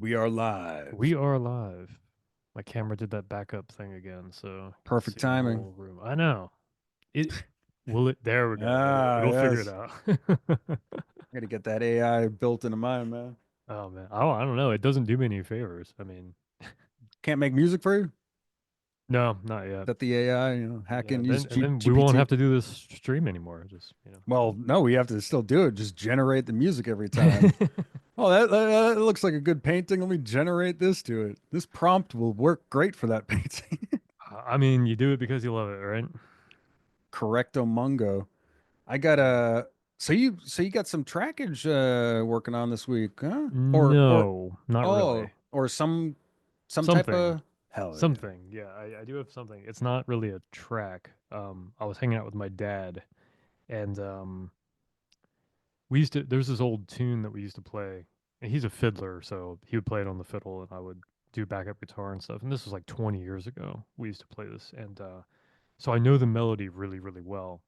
We are live. We are live. My camera did that backup thing again, so you can Perfect see my timing. whole room. I know. It will it there we go. Ah, It'll figure it yes. out. I gotta get that AI built into mine, man. Oh man. I don't know. It doesn't do me any favors. I mean, Can't make music for you? Is no, not yet. that the AI, hack Yeah, in, use then we won't GPT? have to do this stream anymore. Just. Well, no, we have to still do it. Just generate the music every time. Oh, that looks like a good painting. Let me generate this to it. This prompt will work great for that painting. I mean, you do it because you love it, right? Correcto Mungo. I got Yeah. a so you got some trackage working on this week, huh? Or No, not oh, really. or some type Something. of hell yeah. Something. Yeah, I do have something. It's not really a track. I was hanging out with my dad and we used to there's this old tune that we used to play, and he's a fiddler, so he would play it on the fiddle and I would do backup guitar and stuff, and this was like 20 years ago we used to play this, and so I know the melody really really well,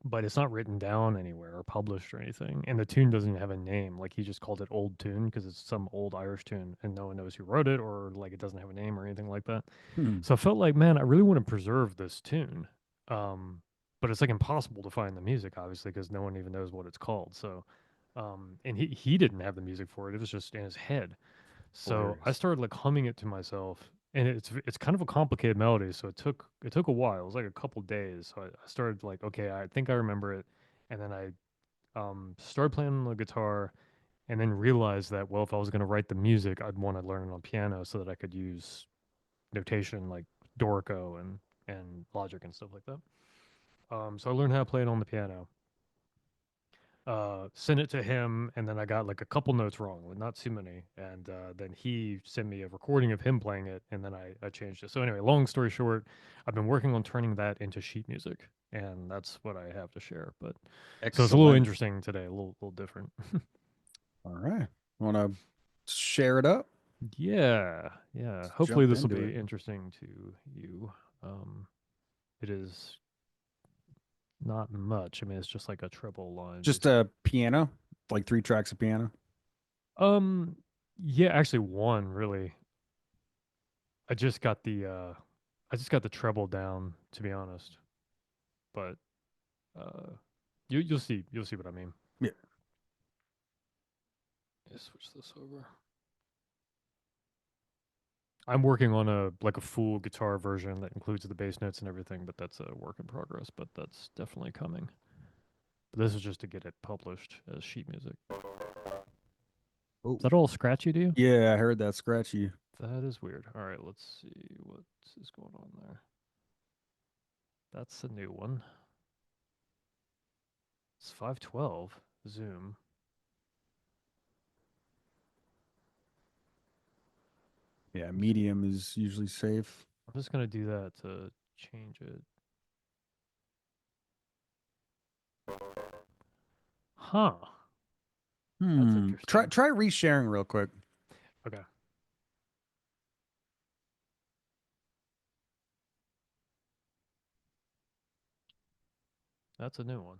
but it's not written down anywhere or published or anything, and the tune doesn't have a name. Like, he just called it old tune because it's some old Irish tune and no one knows who wrote it, or like it doesn't have a name or anything like that. Hmm. So I felt like, man, I really want to preserve this tune. Um, but it's like impossible to find the music, obviously, because no one even knows what it's called. So, and he didn't have the music for it; it was just in his head. So I Hilarious. started like humming it to myself, and it's kind of a complicated melody. So it took a while. It was like a couple days. So I started like, okay, I think I remember it, and then I started playing on the guitar, and then realized that, well, if I was going to write the music, I'd want to learn it on piano so that I could use notation like Dorico and Logic and stuff like that. So I learned how to play it on the piano. Sent it to him, and then I got like a couple notes wrong, but not too many. And then he sent me a recording of him playing it, and then I changed it. So anyway, long story short, I've been working on turning that into sheet music, and that's what I have to share. But so it's a little Excellent. interesting today, a little different. All right. Want to share it up? Yeah, yeah. Let's Hopefully jump this will into it. be interesting to you. Um, it is not much. I mean, it's just like a treble line, Just basically. a piano, like three tracks of piano. Um, yeah, actually one really. I just got the uh I just got the treble down, to be honest. But uh you'll see what I mean. Yeah. Yeah, switch this over. I'm working on a full guitar version that includes the bass notes and everything, but that's a work in progress, but that's definitely coming. But this is just to get it published as sheet music. Oh, Is that all scratchy to you? yeah. I heard that scratchy. That is weird. All right, let's see what is going on there. That's a new one. It's 512 zoom. Yeah. I'm just Medium is usually safe. I'm just gonna do that to change it. Huh. That's Try interesting. try resharing real quick. Okay. That's a new one.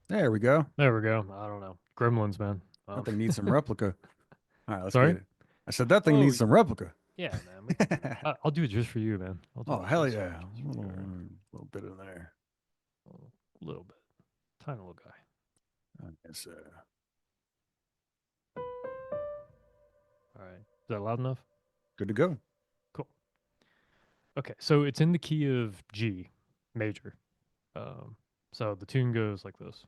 There we go. There we go. I don't know. Gremlins, man. That thing needs some replica. All right, let's Sorry? get it. I said that thing Oh, needs some replica. yeah, man. We can do that. I'll do it just for you, man. I'll do Oh it hell just yeah! just A for you. little, All right. little bit in there. A little bit. Tiny little guy. I guess. All right. Is that loud enough? Good to go. Cool. Okay. So it's in the key of G major. Um, so the tune goes like this.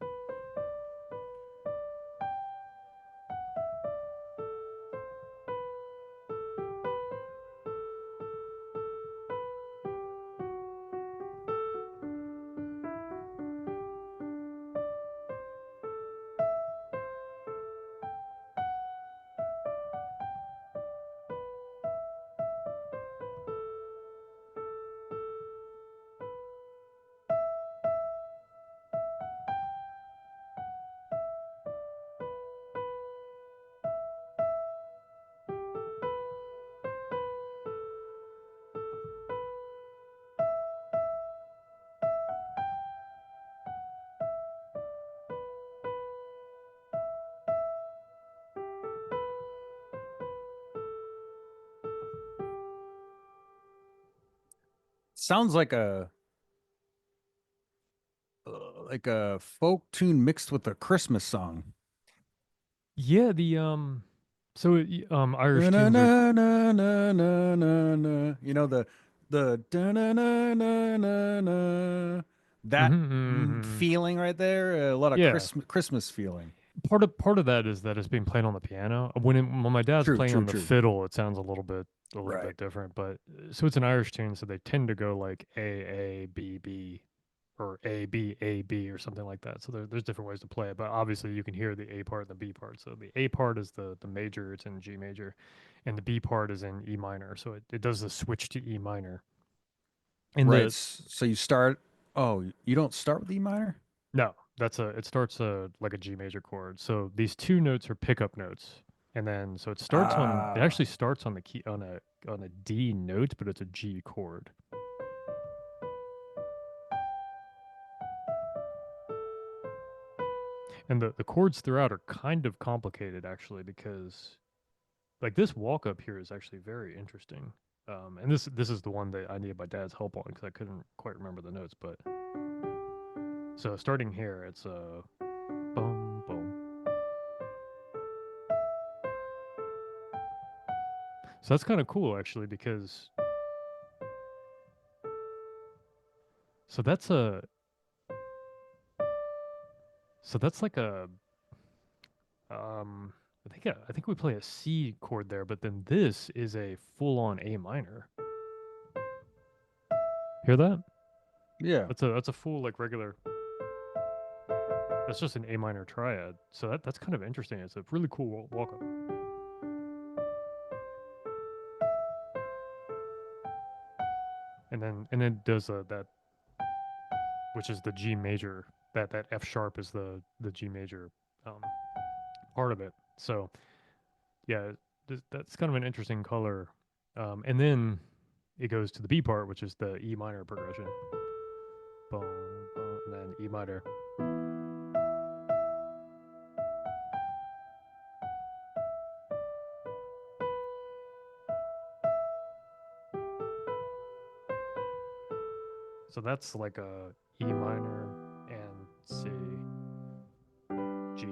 Sounds like a folk tune mixed with a Christmas song. Yeah, the Irish Na na tunes are. na na na na na na. You know the da na na na na na. That Hmm. feeling right there, a lot of Yeah, Christmas feeling. part of that is that it's being played on the piano. When my dad's True, playing true, on the true. fiddle, it sounds a little Right. bit different. But so it's an Irish tune, so they tend to go like A B B or A B or something like that. So there's different ways to play it, but obviously you can hear the A part and the B part. So the A part is the major, it's in G major, and the B part is in E minor. So it does the switch to E minor. And Right. the So you start. Oh, you don't start with E minor? No, that's a it starts like a G major chord. So these two notes are pickup notes. And then so it Ah, actually starts on the key on a D note, but it's a G chord. And the chords throughout are kind of complicated actually because like this walk up here is actually very interesting. And this is the one that I needed my dad's help on because I couldn't quite remember the notes. But so starting here, it's a boom boom. So that's kind of cool actually because so that's a so that's like a I think we play a C chord there, but then this is a full on A minor. Hear that? yeah. That's a full like regular. That's just an A minor triad. So that's kind of interesting. It's a really cool walk up. And then does that, which is the G major. That F sharp is the G major um, part of it. So yeah, that's kind of an interesting color. And then it goes to the B part, which is the E minor progression. Boom, boom, and then E minor. So that's like a E minor and C, G,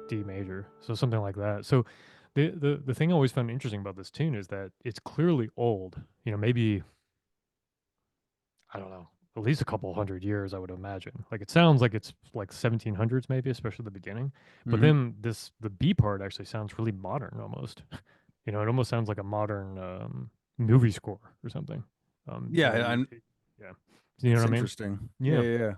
D major. So something like that. So the thing I always found interesting about this tune is that it's clearly old. You know, maybe I don't know, at least a couple hundred years, I would imagine. Like it sounds like it's like 1700s maybe, especially the beginning. But Hmm. then the B part actually sounds really modern almost. You know, it almost sounds like a modern movie score or something. Yeah, and Yeah. You know that's what I mean? interesting. Yeah, Yeah. yeah, yeah.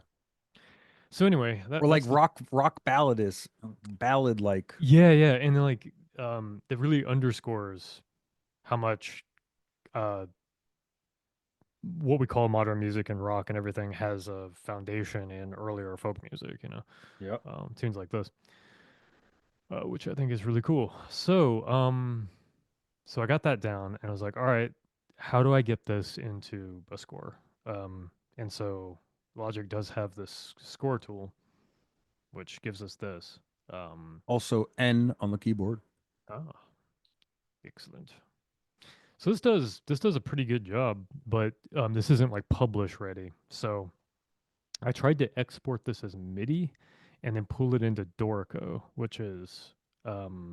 So anyway, Or like that's the rock ballad is ballad like. yeah, and then like it really underscores how much uh what we call modern music and rock and everything has a foundation in earlier folk music, you know, Yep. tunes like this, which I think is really cool. So I got that down and I was like, all right, how do I get this into a score? And so Logic does have this score tool, which gives us this. Um, Also N on the keyboard. ah, excellent. So this does a pretty good job, but this isn't like publish ready. So I tried to export this as MIDI and then pull it into Dorico, which is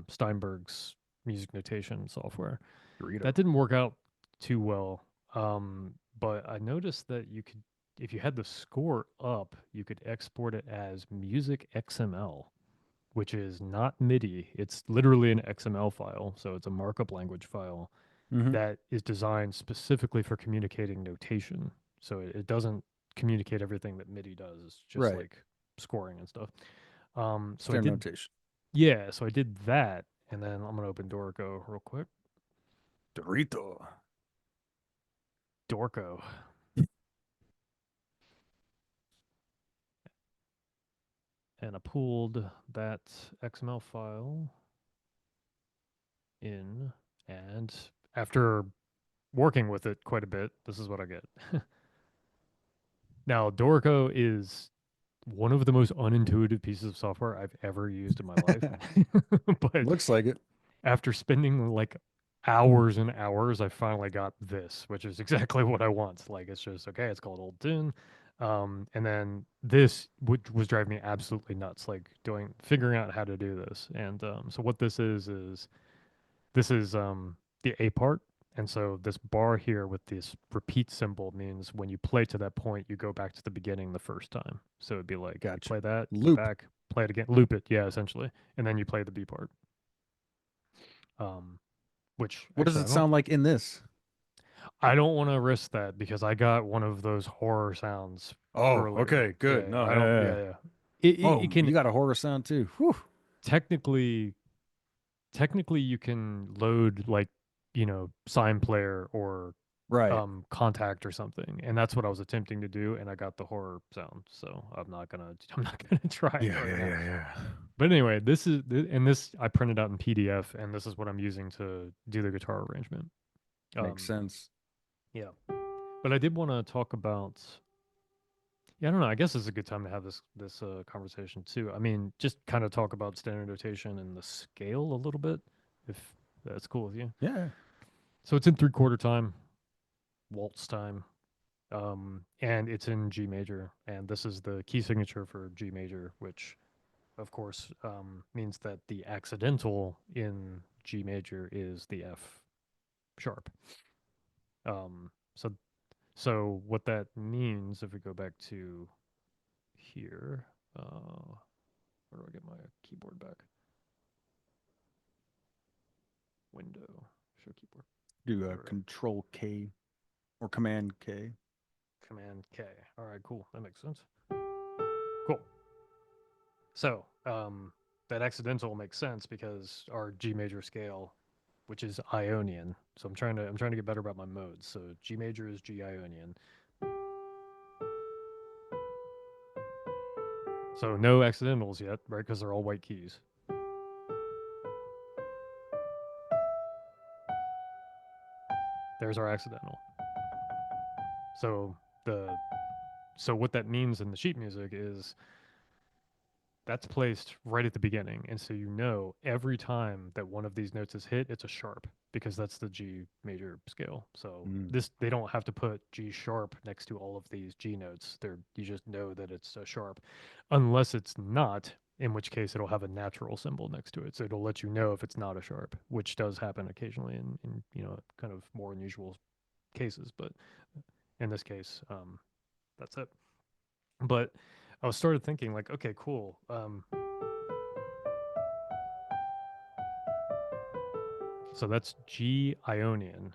Steinberg's music notation software. Dorito. That didn't work out too well. But I noticed that you could, if you had the score up, you could export it as music XML, which is not MIDI. It's literally an XML file. So it's a markup language file Hmm. that is designed specifically for communicating notation. So it doesn't communicate everything that MIDI does. It's just Right. like scoring and stuff. So I Standard did, notation. yeah, so I did that. And then I'm going to open Dorico real quick. Dorito. Dorco. And I pulled that XML file in. And after working with it quite a bit, this is what I get. Now, Dorico is one of the most unintuitive pieces of software I've ever used in my life. But Looks like it. after spending like hours and hours, I finally got this, which is exactly what I want. Like it's just okay. It's called Old Tune, and then this, which was driving me absolutely nuts. Like figuring out how to do this, and so what this is the A part, and so this bar here with this repeat symbol means when you play to that point, you go back to the beginning the first time. So it'd be like you Gotcha. play that, go Loop. back, play it again, loop it, yeah, essentially, and then you play the B part. Um, which What does actually it sound like in this? I don't want to risk that because I got one of those horror sounds Oh, earlier. okay, Yeah, good. yeah, No, I yeah, don't. yeah, yeah. Yeah, yeah. It Oh, can you got a horror sound too. Whew. technically technically you can load like sign player or Right. contact or something, and that's what I was attempting to do, and I got the horror sound, so I'm not gonna try it Yeah, right yeah, now. yeah, yeah. But anyway, and this I printed out in PDF, and this is what I'm using to do the guitar arrangement. Makes Um, sense. yeah, but I did want to talk about. Yeah, I don't know. I guess it's a good time to have this conversation too. I mean, just kind of talk about standard notation and the scale a little bit, if that's cool with you. Yeah. So it's in 3/4 time, waltz time, and it's in G major, and this is the key signature for G major, which of course means that the accidental in G major is the F sharp. So what that means, if we go back to here, where do I get my keyboard back? Window, show keyboard. Do a There we go. control K or command K. Command K. All right, cool. That makes sense. Cool. So that accidental makes sense because our G major scale, which is Ionian. So I'm trying to get better about my modes. So G major is G Ionian. So no accidentals yet, right? Because they're all white keys. There's our accidental. So the so what that means in the sheet music is that's placed right at the beginning. And so every time that one of these notes is hit, it's a sharp because that's the G major scale. So Mm. this they don't have to put G sharp next to all of these G notes. You just know that it's a sharp, unless it's not, in which case it'll have a natural symbol next to it. So it'll let you know if it's not a sharp, which does happen occasionally in kind of more unusual cases. But in this case, that's it. But I was started thinking like, okay, cool. So that's G Ionian,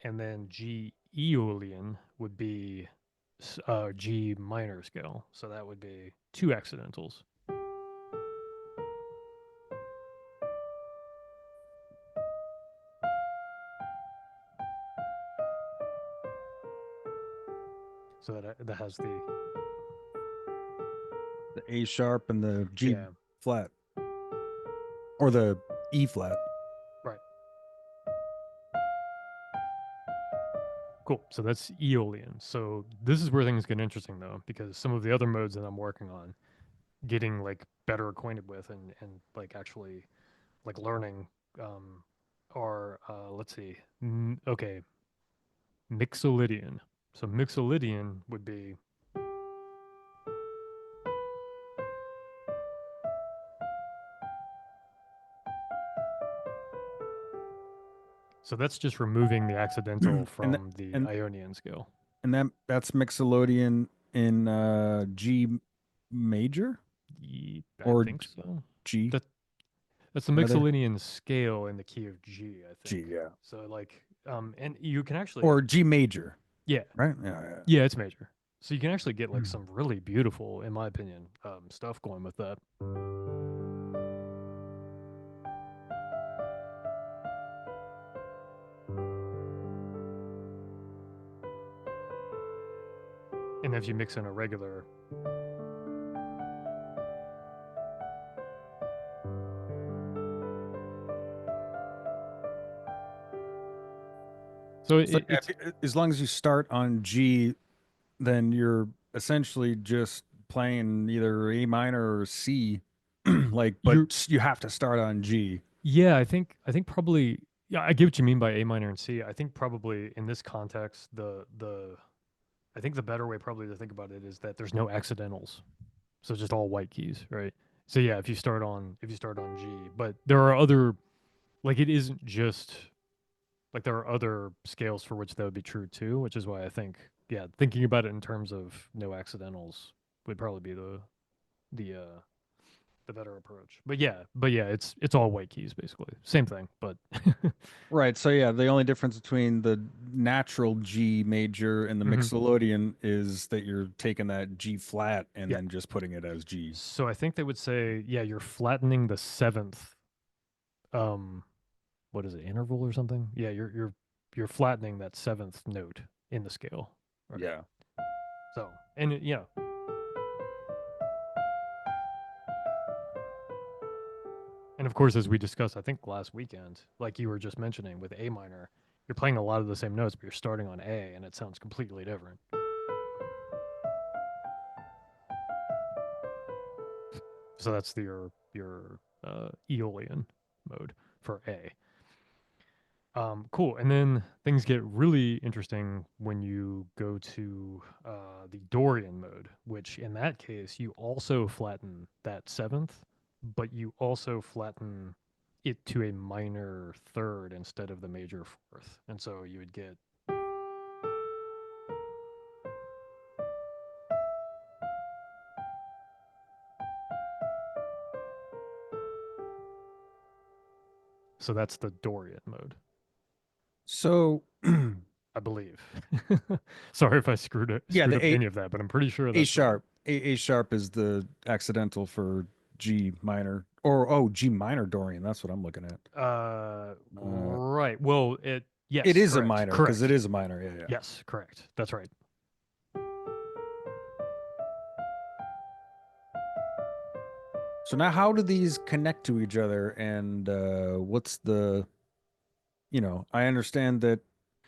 and then G Aeolian would be G minor scale. So that would be two accidentals. So that has the The A sharp and the G yeah, flat or the E flat. right, cool. So that's Aeolian. So this is where things get interesting though, because some of the other modes that I'm working on, getting like better acquainted with and like actually like learning are let's see, okay, Mixolydian. So Mixolydian would be so that's just removing the accidental and from the and Ionian scale. that's Mixolydian in G major I or think so. G That that's the rather. Mixolydian scale in the key of G, I G, think. yeah. So like and you can actually Or G major, yeah, right? Yeah, yeah. yeah, it's major. So you can actually get like Hmm. some really beautiful, in my opinion, stuff going with that. And if you mix in a regular, so So yeah, it's as long as you start on G, then you're essentially just playing either A minor or C, like, you're but you have to start on G. yeah, I think probably Yeah, I get what you mean by A minor and C. I think probably in this context, the I think the better way probably to think about it is that there's no accidentals. So just all white keys, right? So yeah, if you start on G, but there are other, like, it isn't just like, there are other scales for which that would be true too, which is why I think, yeah, thinking about it in terms of no accidentals would probably be the the better approach. But yeah, it's all white keys basically. Same thing, but Right. So yeah, the only difference between the natural G major and the Mhm. Mixolydian is that you're taking that G flat and Yeah. then just putting it as G. So I think they would say, yeah, you're flattening the seventh, um what is it, interval or something? Yeah, you're flattening that seventh note in the scale. Right. Yeah. So, and yeah. And of course, as we discussed, I think last weekend, like you were just mentioning with A minor, you're playing a lot of the same notes, but you're starting on A and it sounds completely different. So that's your Aeolian mode for A. Cool. And then things get really interesting when you go to the Dorian mode, which in that case, you also flatten that seventh, but you also flatten it to a minor third instead of the major fourth. And so you would get, so that's the Dorian mode, So I believe. Sorry if I yeah, screwed the up any of that, but I'm pretty sure A that's right. sharp. A sharp is the accidental for G minor. Or oh, G minor Dorian. That's what I'm looking at. Uh Right. Well, it yes, is a correct. minor because it Correct. is a minor. Yeah, yeah. Yes, correct. That's right. So now how do these connect to each other and what's the, I understand that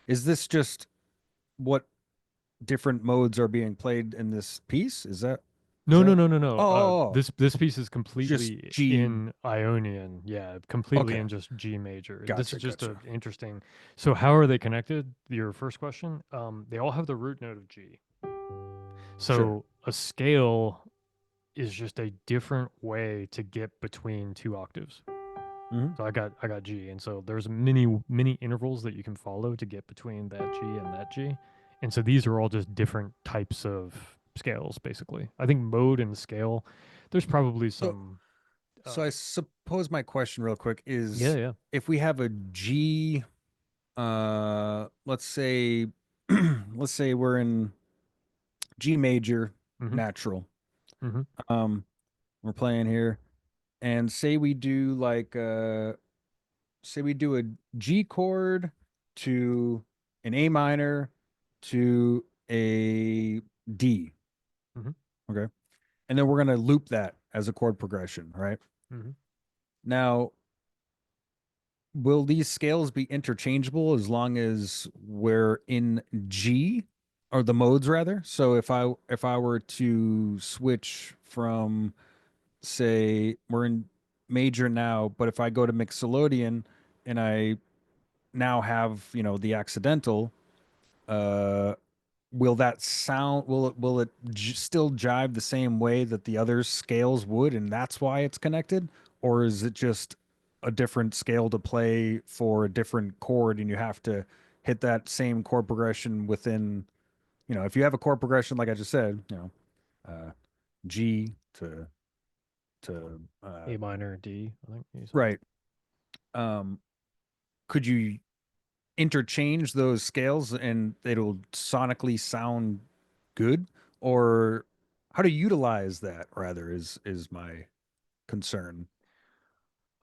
is this just what different modes are being played in this piece? Is No, no, that no, no, no. oh, This piece is just completely G. in Ionian. Yeah, completely Okay. in just G major. This Gotcha, is just a gotcha. interesting. So how are they connected? Your first question. They all have the root note of G. Sure. So a scale is just a different way to get between two octaves. Hmm. So I got G, and so there's many intervals that you can follow to get between that G and that G, and so these are all just different types of scales, basically. I think mode and scale, there's probably So some. so I suppose my question real quick Yeah, is yeah. if we have a G let's say let's say we're in G major Mm-hmm. natural. Mm-hmm. Um we're playing here and say we do a G chord to an A minor to a D. Mm-hmm. Okay. And then we're going to loop that as a chord progression, right? Mm-hmm. Now, will these scales be interchangeable as long as we're in G or the modes rather? So if I were to switch from say we're in major now, but if I go to Mixolydian and I now have, the accidental, uh will that sound will it still jive the same way that the other scales would and that's why it's connected, or is it just a different scale to play for a different chord and you have to hit that same chord progression within, if you have a chord progression like I just said, uh G to A minor, D, I think you said. right, um could you interchange those scales and it'll sonically sound good, or how to utilize that rather is my concern.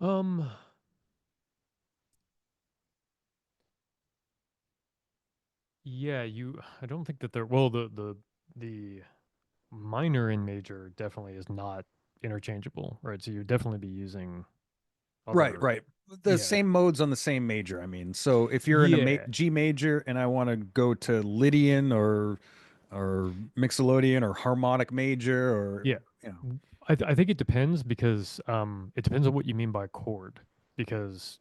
Um, yeah, I don't think that they're, well, the minor and major definitely is not interchangeable, right? So you'd definitely be using Right, other, right. The yeah, same modes on the same major, I mean. So if you're in a yeah, G major and I want to go to Lydian or Mixolydian or harmonic major or yeah. you know I think it depends because it depends on what you mean by chord, because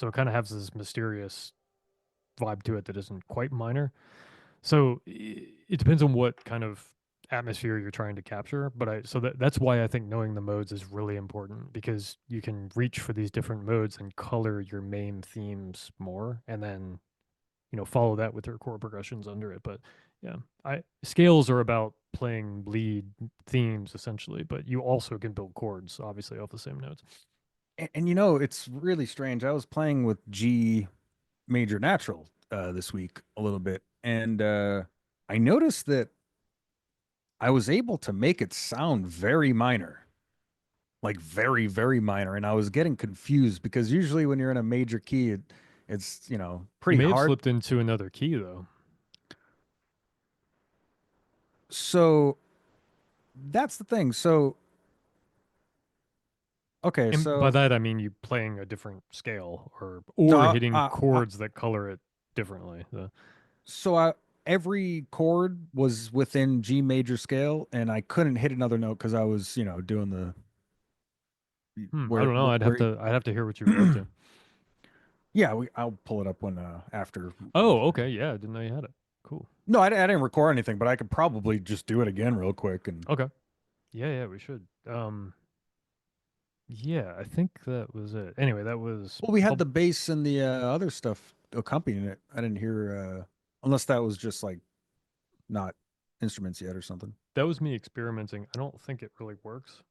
So it kind of has this mysterious vibe to it that isn't quite minor. So it depends on what kind of atmosphere you're trying to capture. But that's why I think knowing the modes is really important because you can reach for these different modes and color your main themes more, and then follow that with your chord progressions under it. But yeah, I scales are about playing lead themes essentially, but you also can build chords obviously off the same notes. And it's really strange. I was playing with G major natural this week a little bit, and I noticed that I was able to make it sound very minor, like very, very minor. And I was getting confused because usually when you're in a major key, it's, You pretty may have hard. slipped into another key though. So that's the thing. So, okay, And by so that I mean you playing a different scale or no, hitting chords that color it differently. so I, every chord was within G major scale, and I couldn't hit another note because I was, doing the I where don't know. where I'd have to hear what you were up to. yeah, I'll pull it up when after. Oh, okay. Yeah, I didn't know you had it. Cool. No, I didn't record anything, but I could probably just do it again real quick. And Okay. Yeah, yeah, we should. Yeah, I think that was it. Anyway, that was well, we had pub the bass and the other stuff accompanying it. I didn't hear unless that was just like not instruments yet or something. that was me experimenting. I don't think it really works.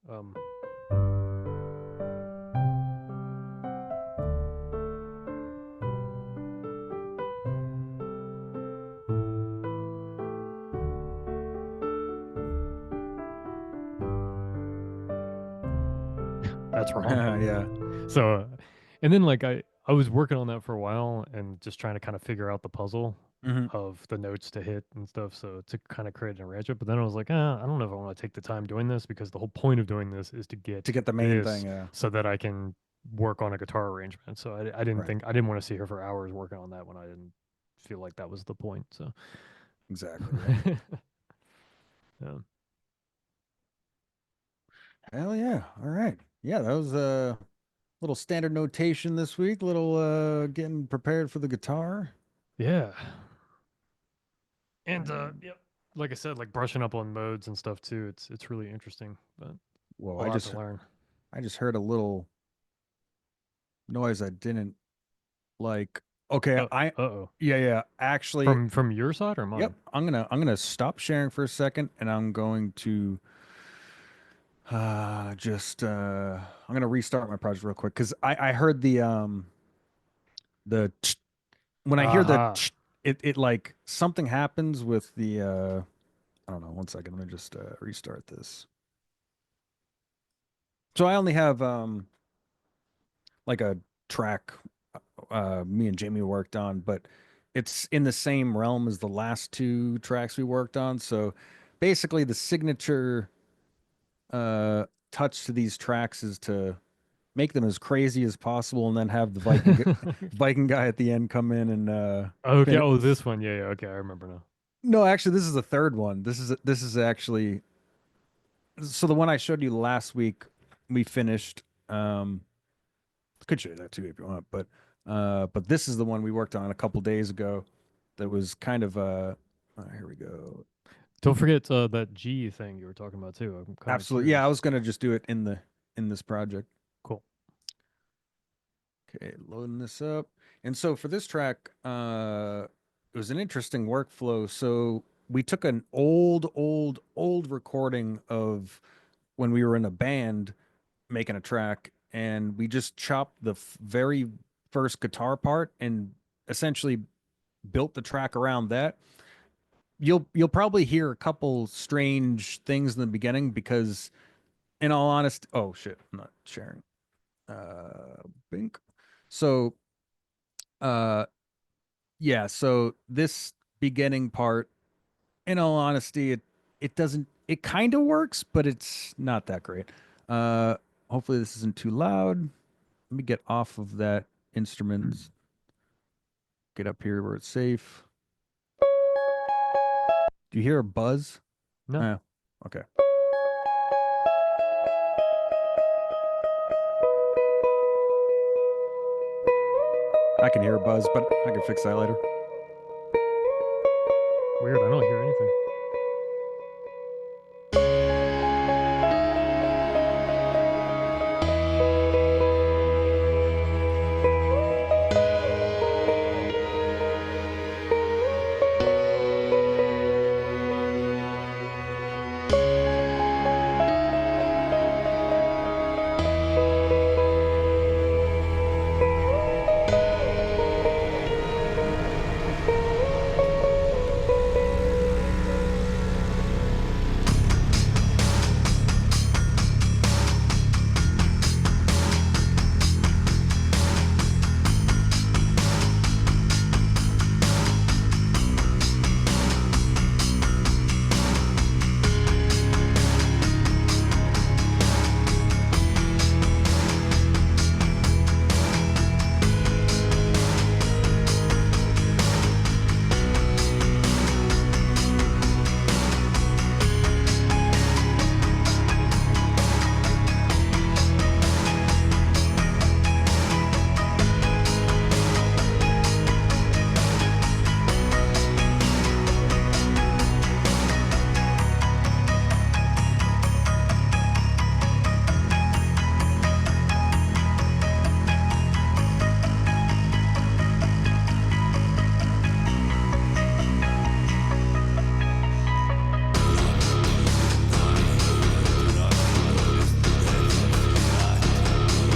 That's wrong. Yeah. So, and then like I was working on that for a while and just trying to kind of figure out the puzzle Hmm. of the notes to hit and stuff. So to kind of create an arrangement. But then I was like, I don't know if I want to take the time doing this because the whole point of doing this is to To get get the main this thing. Yeah. so that I can work on a guitar arrangement. So I didn't Right. think I didn't want to sit here for hours working on that when I didn't feel like that was the point. So Exactly. Yep. yeah. Hell yeah. All right. Yeah, that was a little standard notation this week. Little getting prepared for the guitar. Yeah. And Um, yep. Like I said, like brushing up on modes and stuff too. It's really interesting, but whoa, a lot to learn. I just heard a little noise I didn't like. Okay, Oh. yeah, yeah. Actually, From your side or yep. mine? I'm gonna stop sharing for a second, and I'm going to just I'm gonna restart my project real quick because I heard the when I hear Aha. it like something happens with the I don't know. One second. Let me just restart this. So I only have like a track me and Jamie worked on, but it's in the same realm as the last two tracks we worked on. So basically, the signature touch to these tracks is to make them as crazy as possible, and then have the Viking guy at the end come in and Okay. fin Oh, this one. Yeah, yeah. Okay, I remember now. No, actually, this is the third one. This is actually so the one I showed you last week. We finished. Could show you that too if you want, but this is the one we worked on a couple days ago. That was kind of here we go. Don't forget that G thing you were talking about too. I'm kind of Absolutely, yeah. I curious. was gonna just do it in this project. Cool. Okay, loading this up. And so for this track, it was an interesting workflow. So we took an old recording of when we were in a band making a track, and we just chopped the very first guitar part and essentially built the track around that. You'll probably hear a couple strange things in the beginning because, in all honesty, oh shit, I'm not sharing. Bink. So, uh, yeah. So this beginning part, in all honesty, it doesn't. It kind of works, but it's not that great. Uh, Hopefully this isn't too loud. Let me get off of that instrument. Get up here where it's safe. Do you hear a buzz? No. Okay. I can hear a buzz, but I can fix that later. Weird. I don't hear anything.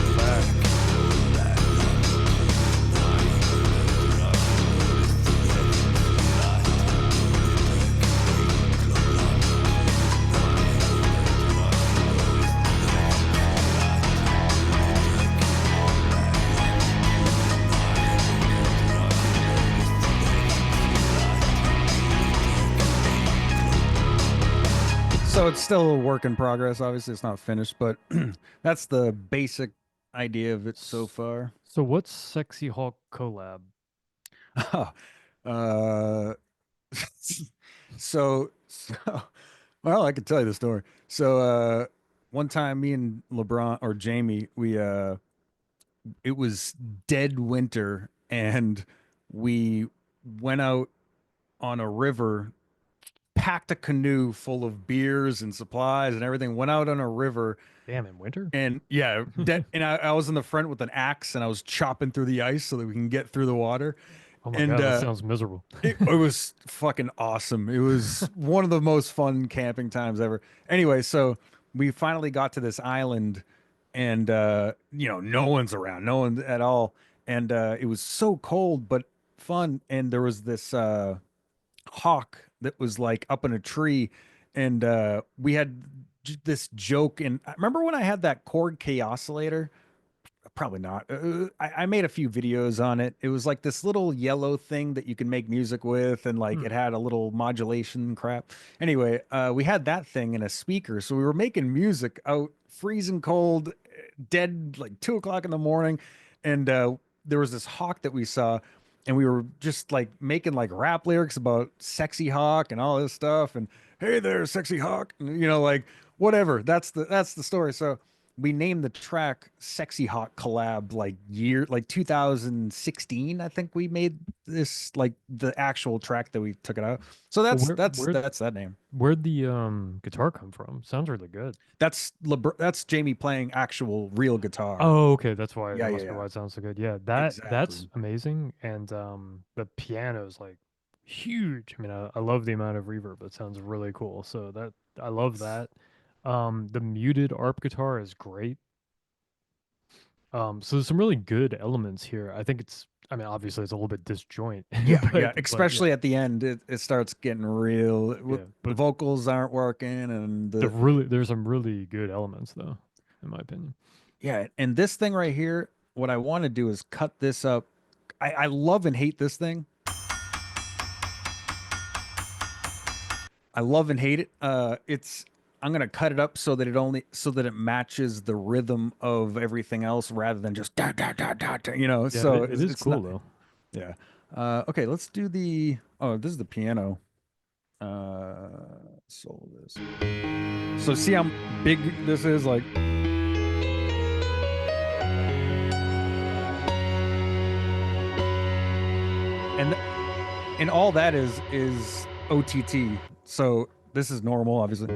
We're back. So it's still a work in progress. Obviously, it's not finished, but that's the basic idea of it so far. So what's Sexy Hulk collab? uh, so, well, I could tell you the story. So, one time, me and LeBron or Jamie, it was dead winter, and we went out on a river, packed a canoe full of beers and supplies and everything, went out on a river. Damn, in winter? And yeah, and I was in the front with an axe and I was chopping through the ice so that we can get through the water. Oh my And God, that sounds miserable. it was fucking awesome. It was one of the most fun camping times ever. Anyway, so we finally got to this island and no one's around, no one at all. And it was so cold but fun. And there was this hawk that was like up in a tree and we had this joke. And I remember when I had that Korg K oscillator. Probably not. I made a few videos on it. It was like this little yellow thing that you can make music with, and like Hmm. it had a little modulation crap. Anyway, we had that thing in a speaker, so we were making music out freezing cold, dead like 2 o'clock in the morning, and there was this hawk that we saw, and we were just like making like rap lyrics about sexy hawk and all this stuff, and hey there, sexy hawk, and like whatever. That's the story. So we named the track Sexy Hawk collab like 2016. I think we made this like the actual track that we took it out. So But that's where that's where that's that name. where'd the guitar come from? Sounds really good. That's Jamie playing actual real guitar. Oh, okay, that's why Yeah, that yeah, must be yeah. why it sounds so good. Yeah, that's Exactly. amazing. And the piano is like huge. I mean, I love the amount of reverb. That sounds really cool. So that I love that. The muted ARP guitar is great. So there's some really good elements here. I think I mean, obviously it's a little bit disjoint, Yeah, yeah. but yeah, Especially at the end, it starts getting real. yeah. The But vocals aren't working, and the there's some really good elements though, in my opinion. yeah, and this thing right here, what I want to do is cut this up. I love and hate this thing. I love and hate it. I'm gonna cut it up so that it matches the rhythm of everything else rather than just da da da da, da, Yeah, So it is it's cool not. though. Yeah. Okay, let's do the. Oh, this is the piano. Solo this. So see how big this is? Like, and all that is OTT. So this is normal, obviously.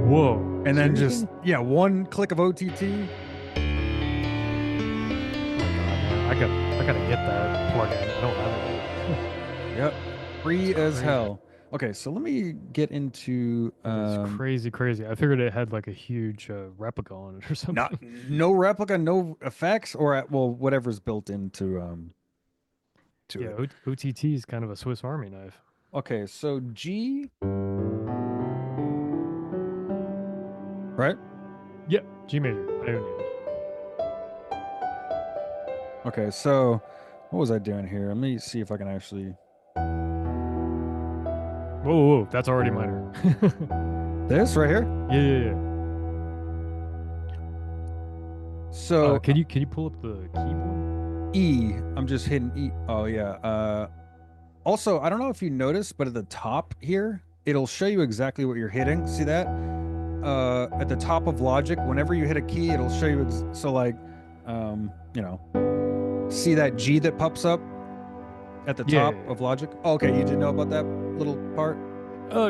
Whoa, And then just seriously? yeah, one click of OTT. Oh my god, man, I gotta get that plugin. I don't have it yet. Yep. That's Free as crazy. hell. Okay, so let me get into That is crazy, crazy. I figured it had like a huge replica on it or not something. no replica, no effects, or well, whatever's built into to Yeah, it. OTT is kind of a Swiss Army knife. Okay, so G, right? Yep, G major, Ionian. Okay, so what was I doing here? Let me see if I can actually Whoa, whoa, whoa, that's already minor. this right here. Yeah, yeah, yeah. So Can you pull up the keyboard? E, I'm just hitting E. Oh yeah. Also, I don't know if you noticed, but at the top here, it'll show you exactly what you're hitting. See that? At the top of Logic, whenever you hit a key, it'll show you. So like, you know, see that G that pops up at the Yeah, top yeah, yeah. of Logic? Oh, okay, you didn't know about that little part?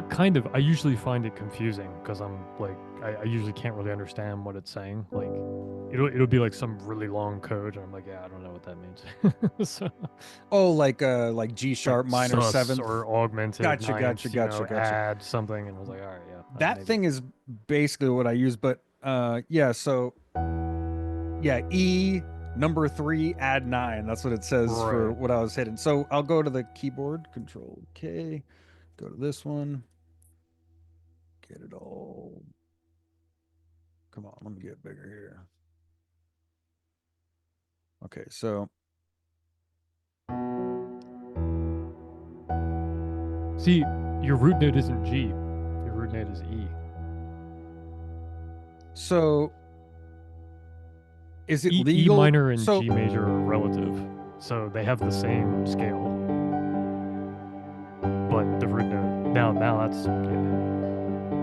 Kind of. I usually find it confusing because I'm like, I usually can't really understand what it's saying. Like, it'll be like some really long code, and I'm like, yeah, I don't know what that means. So, Oh, like G like sharp minor sus seventh. or augmented Gotcha, gotcha, ninths, gotcha, gotcha. add something, and I was like, all right, yeah, That maybe. thing is basically what I use, but yeah, so yeah, E number three, add nine. That's what it says for Right. what I was hitting. So I'll go to the keyboard, Control K, go to this one, get it all. Come on, let me get bigger here. Okay, See, your root node isn't G. Your root node is E. so is it E legal? minor and So G major are relative, so they have the same scale, but the root node. Now that's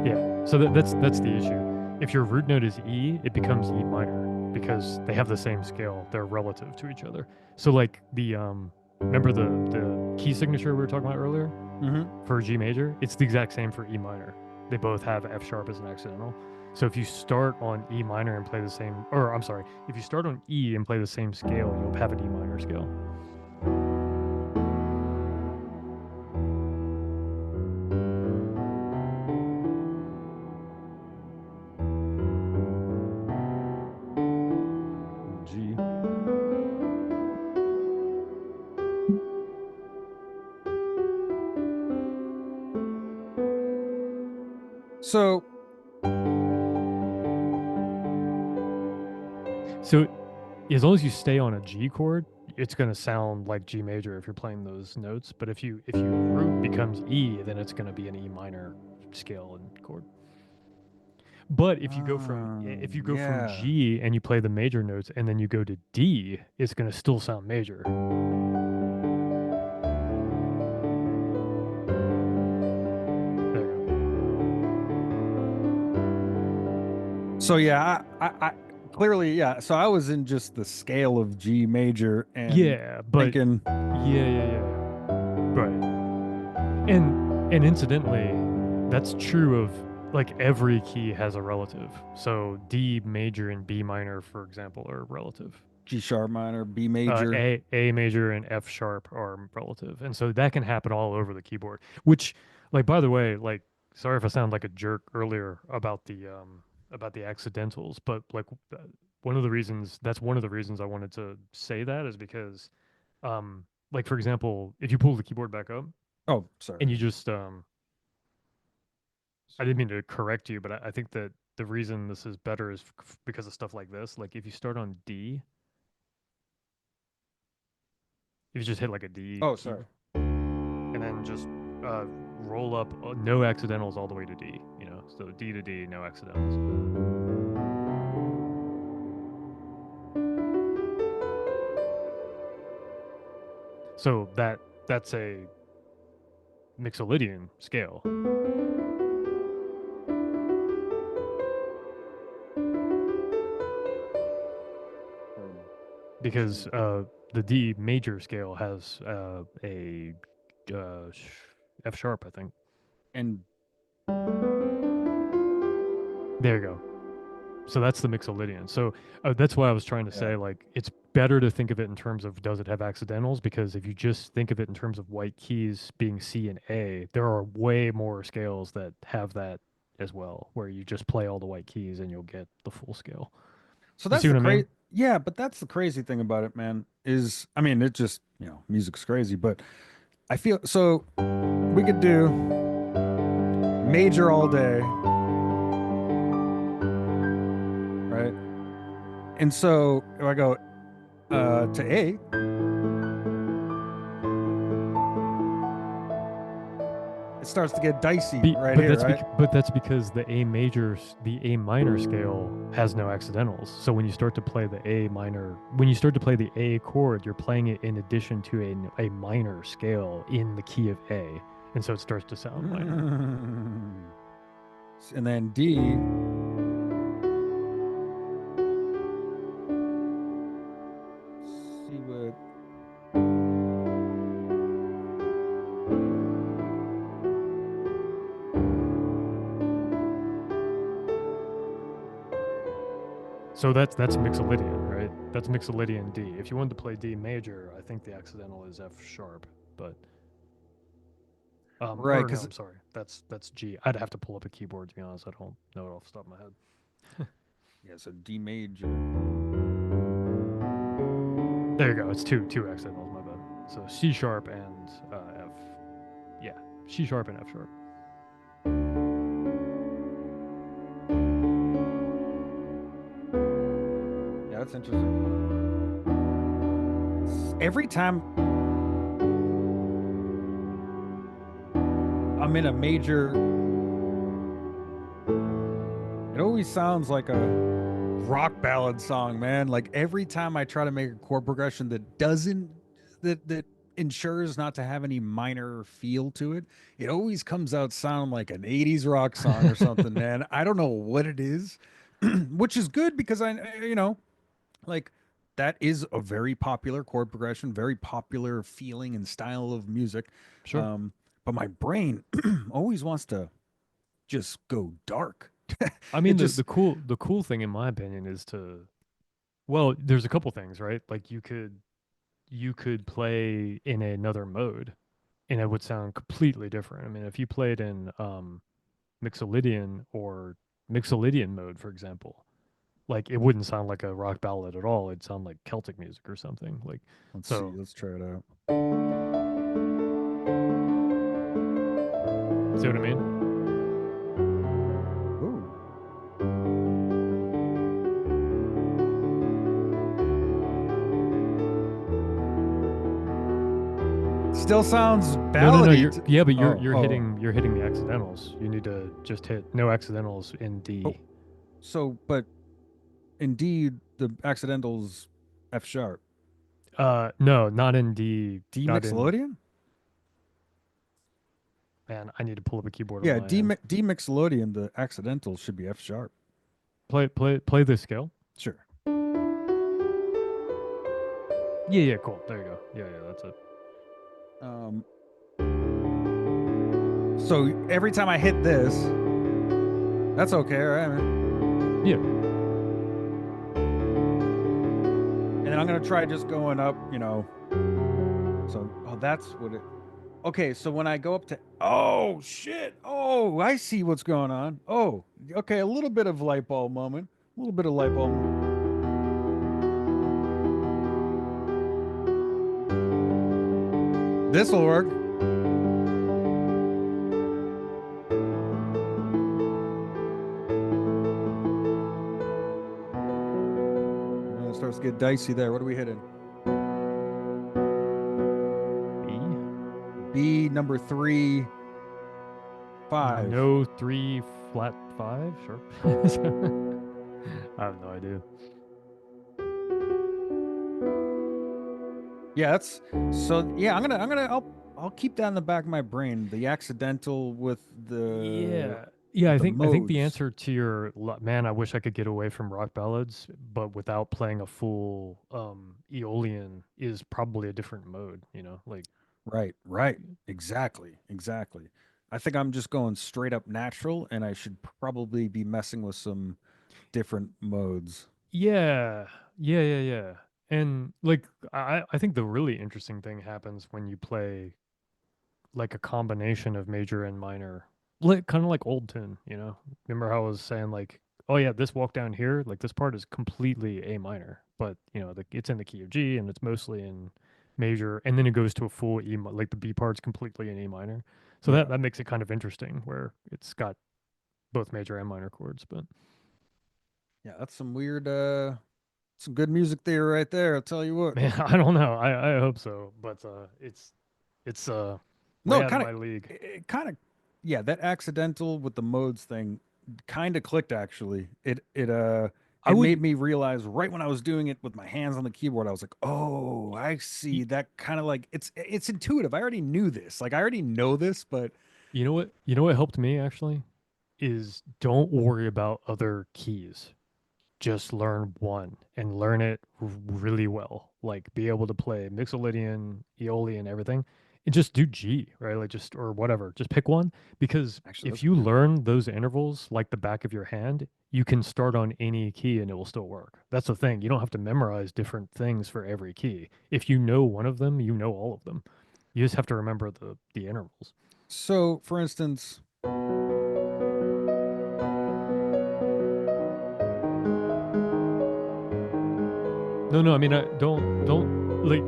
yeah. So that's the issue. If your root node is E, it becomes E minor because they have the same scale. They're relative to each other. So like remember the key signature we were talking about earlier mhm. for G major? It's the exact same for E minor. They both have F sharp as an accidental. So if you start on E minor and play the same, or I'm sorry, if you start on E and play the same scale, you'll have an E minor scale. G. So So as long as you stay on a G chord, it's going to sound like G major if you're playing those notes. But if you root becomes E, then it's going to be an E minor scale and chord. But if you go from yeah. G and you play the major notes and then you go to D, it's going to still sound major. There you go. So yeah, I clearly yeah. So I was in just the scale of G major and Yeah, but thinking, yeah, yeah, yeah. Right. And and incidentally, that's true of like every key has a relative. So D major and B minor, for example, are relative. G sharp minor, B major. A major and F sharp are relative, and so that can happen all over the keyboard. Which, like, by the way, like, sorry if I sound like a jerk earlier about the accidentals, but like one of the reasons I wanted to say that is because like for example, if you pull the keyboard back up Oh, sorry. and you just I didn't mean to correct you, but I think that the reason this is better is because of stuff like this. Like if you start on D, if you just hit like a D Oh, key sorry. and then just uh, roll up no accidentals all the way to D, you know, so D to D, no accidentals. So that's a Mixolydian scale Um, because G. the D major scale has a F sharp, I think. And There you go. So that's the Mixolydian. So that's why I was trying to yeah. say, like, it's better to think of it in terms of does it have accidentals? Because if you just think of it in terms of white keys being C and A, there are way more scales that have that as well, where you just play all the white keys and you'll get the full scale. So You that's see the what I mean? crazy, yeah, but that's the crazy thing about it, man, is I mean, it just, music's crazy, but I feel so we could do major all day, right? And so if I go to A, it starts to get dicey right here, right? But that's because the A major, the A minor scale has no accidentals. So when you start to play the A minor, when you start to play the A chord, you're playing it in addition to a minor scale in the key of A, and so it starts to sound minor. And then D, see what So that's Mixolydian, right? That's Mixolydian D. If you wanted to play D major, I think the accidental is F sharp, but right, or no, because I'm sorry, that's G. I'd have to pull up a keyboard to be honest. I don't know it off the top of my head. yeah, so D major. There you go. It's two accidentals. My bad. So C sharp and F. Yeah, C sharp and F sharp. Yeah, that's interesting. Every time I'm in a major, it always sounds like a rock ballad song, man. Like every time I try to make a chord progression that doesn't that ensures not to have any minor feel to it, it always comes out sounding like an 80s rock song or something, man. I don't know what it is, which is good because like that is a very popular chord progression, very popular feeling and style of music. Sure. Um, but my brain always wants to just go dark. I It mean just the cool thing in my opinion is to well, there's a couple things, right? Like you could play in another mode and it would sound completely different. I mean, if you played in Mixolydian or Mixolydian mode, for example, like it wouldn't sound like a rock ballad at all. It'd sound like Celtic music or something. Like let's see, so, let's try it out. see what I mean? Ooh. Still sounds No. ballady. You're yeah, but Oh, oh, you're hitting the accidentals. You need to just hit no accidentals in oh. D. So, but indeed, the accidentals F sharp. No, not in D. D Not in. Mixolydian? Man, I need to pull up a keyboard on Yeah, my end. D Mixolydian, the accidentals should be F sharp. Play this scale. Sure. Yeah, cool. There you go. Yeah, that's it. Um, so every time I hit this, that's okay, right? Yeah. And then I'm gonna try just going up, So, oh, that's what it. Okay, so when I go up to, oh shit, oh, I see what's going on. Oh, okay, a little bit of light bulb moment, a little bit of light bulb moment. This will work. It starts to get dicey there. What are we hitting? B. B number 3, 5. No three flat five. Sure. I have no idea. Yeah, that's so. Yeah, I'll keep that in the back of my brain. The accidental with the Yeah. Yeah, the I think the modes. answer to your man, I wish I could get away from rock ballads, but without playing a full Aeolian is probably a different mode, you know? Like Right, right. Exactly, exactly. I think I'm just going straight up natural, and I should probably be messing with some different modes. yeah. Yeah, yeah, yeah. And like I think the really interesting thing happens when you play like a combination of major and minor, like kind of like old tune, you know. Remember how I was saying like, oh yeah, this walk down here, like this part is completely A minor, but you know, it's in the key of G and it's mostly in major, and then it goes to a full like the B part's completely in A minor. So Yeah, that makes it kind of interesting where it's got both major and minor chords. But yeah. That's some weird, some good music theory right there. I'll tell you what. man, I don't know. I hope so, but it's way No, out of kind of, my league. it kind of, yeah. That accidental with the modes thing kind of clicked actually. I It would, made me realize right when I was doing it with my hands on the keyboard, I was like, oh, I y- see. That kind of like it's intuitive. I already knew this. Like I already know this, but you know what? You know what helped me actually is don't worry about other keys. Just learn one and learn it really well. Like be able to play Mixolydian, Aeolian, everything, and just do G, right? Like just or whatever. Just pick one because actually, if that's you good. learn those intervals like the back of your hand, you can start on any key and it will still work. That's the thing. You don't have to memorize different things for every key. If you know one of them, you know all of them. You just have to remember the intervals. So, for instance, No, no, I mean, I don't like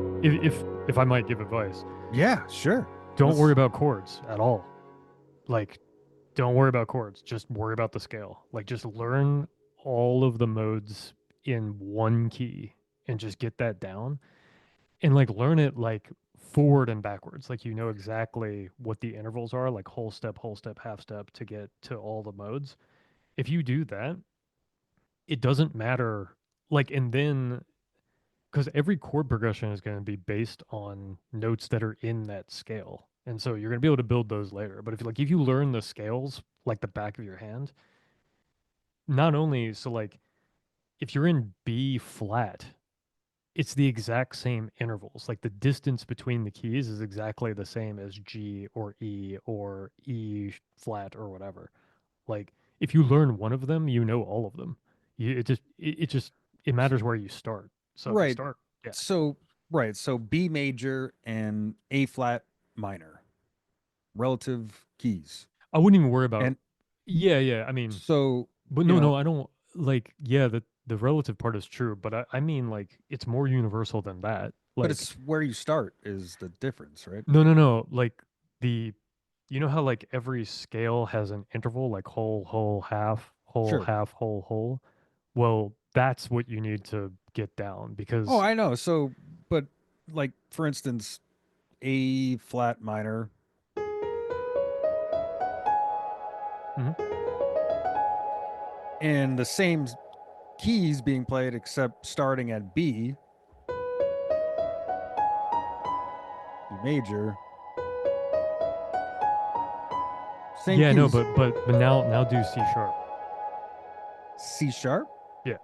if I might give advice, yeah, sure. don't worry Let's about chords at all. Like, don't worry about chords. Just worry about the scale. Like, just learn all of the modes in one key and just get that down and like learn it like forward and backwards. Like, you know exactly what the intervals are, like whole step, half step to get to all the modes. If you do that, it doesn't matter. Like, and then because every chord progression is going to be based on notes that are in that scale. And so you're going to be able to build those later. But if you learn the scales like the back of your hand, not only so like if you're in B flat, it's the exact same intervals. Like the distance between the keys is exactly the same as G or E flat or whatever. Like if you learn one of them, you know all of them. It just it matters where you start. So if you right. start, yeah, So, right. So B major and A flat minor, relative keys. I wouldn't even worry about. And Yeah, yeah. I mean, so, but you no, know, no, I don't like. Yeah, the relative part is true, but I mean like it's more universal than that. but Like it's where you start is the difference, right? no, no, no. Like the you know how like every scale has an interval, like whole, whole, Sure. half, whole, whole. Well, that's what you need to get down Oh, because I know. So, but like for instance, A flat minor mhm. and the same keys being played except starting at B major, same Yeah, no, keys. but now do C sharp. C sharp. Yeah.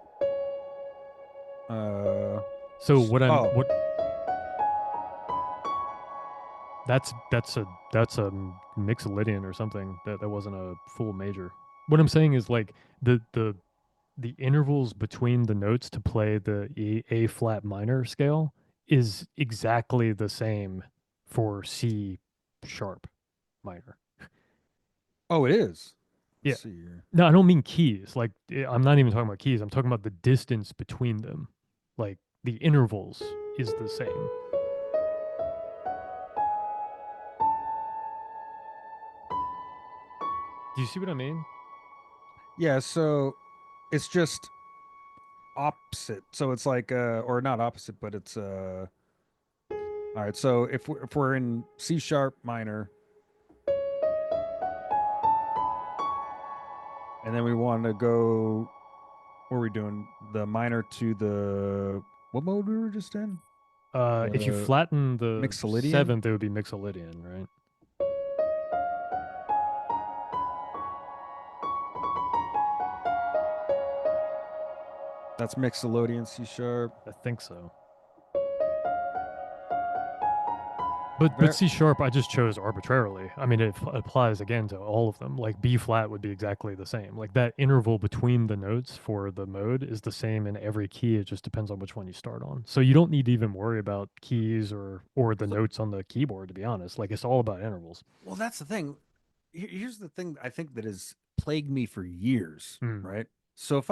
Uh, So oh, what that's a Mixolydian or something. That wasn't a full major. What I'm saying is like the intervals between the notes to play the A flat minor scale is exactly the same for C sharp minor. oh, it is. Let's Yeah. see here. No, I don't mean keys. Like I'm not even talking about keys. I'm talking about the distance between them. Like the intervals is the same. Do you see what I mean? Yeah, so it's just opposite. So it's like or not opposite, but it's all right. So if we're in C sharp minor and then we want to go what are we doing? The minor to the what mode we were just in? If you The flatten the Mixolydian? seventh, it would be Mixolydian, right? That's Mixolydian C sharp. I think so. But Ver- C sharp I just chose arbitrarily. I mean, it applies again to all of them. Like B flat would be exactly the same. Like that interval between the notes for the mode is the same in every key. It just depends on which one you start on. So you don't need to even worry about keys or the so, notes on the keyboard, to be honest. Like it's all about intervals. well, that's the thing. Here's the thing I think that has plagued me for years, Mm. right? So if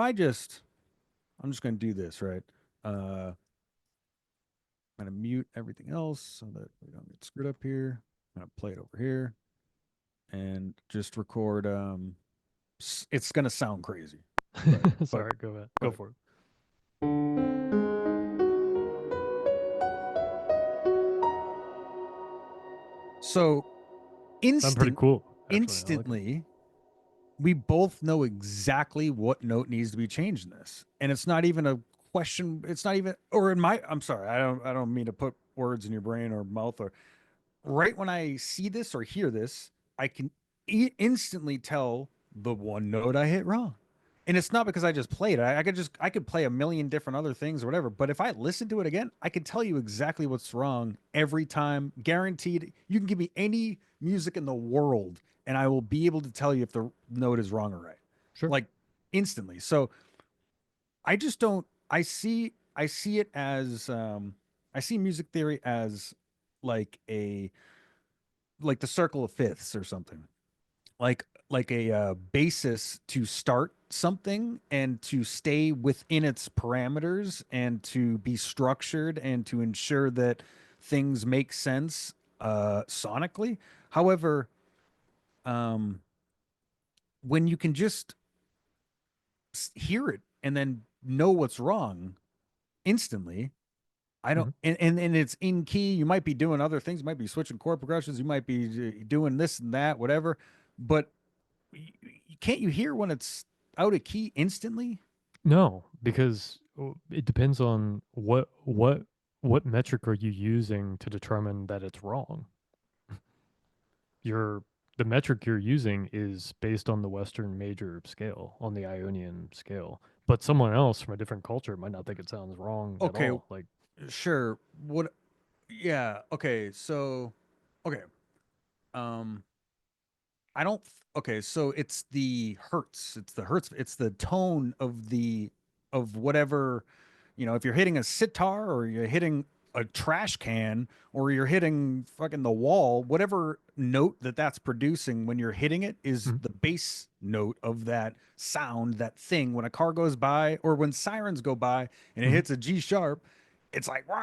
I'm just going to do this, right? I'm going to mute everything else so that we don't get screwed up here. I'm going to play it over here and just record. It's going to sound crazy, but Sorry, go ahead. Go okay. for it. So Sound pretty instant, cool, actually. I like it. instantly, we both know exactly what note needs to be changed in this, and it's not even a question. It's not even, or in my. I'm sorry. I don't mean to put words in your brain or mouth. Or right when I see this or hear this, I can instantly tell the one note I hit wrong. And it's not because I just played it. I could play a million different other things or whatever. But if I listen to it again, I could tell you exactly what's wrong every time. Guaranteed. You can give me any music in the world, and I will be able to tell you if the note is wrong or right. Sure. Like instantly. So I just don't I see it as I see music theory as like a like the circle of fifths or something, like a basis to start something and to stay within its parameters and to be structured and to ensure that things make sense sonically. However, um when you can just hear it and then know what's wrong instantly, I don't, Hmm. and it's in key. You might be doing other things. You might be switching chord progressions. You might be doing this and that, whatever. But can't you hear when it's out of key instantly? No, because it depends on what metric are you using to determine that it's wrong. Your the metric you're using is based on the Western major scale, on the Ionian scale. But someone else from a different culture might not think it sounds wrong at Okay, all. Like, sure. What? Yeah. Okay. So, okay. Um, I don't. Okay, so it's the hertz. It's the hertz. It's the tone of whatever, if you're hitting a sitar or you're hitting a trash can or you're hitting fucking the wall, whatever note that's producing when you're hitting it is mhm, the bass note of that sound, that thing. When a car goes by or when sirens go by and it mhm. hits a G sharp, it's like wow,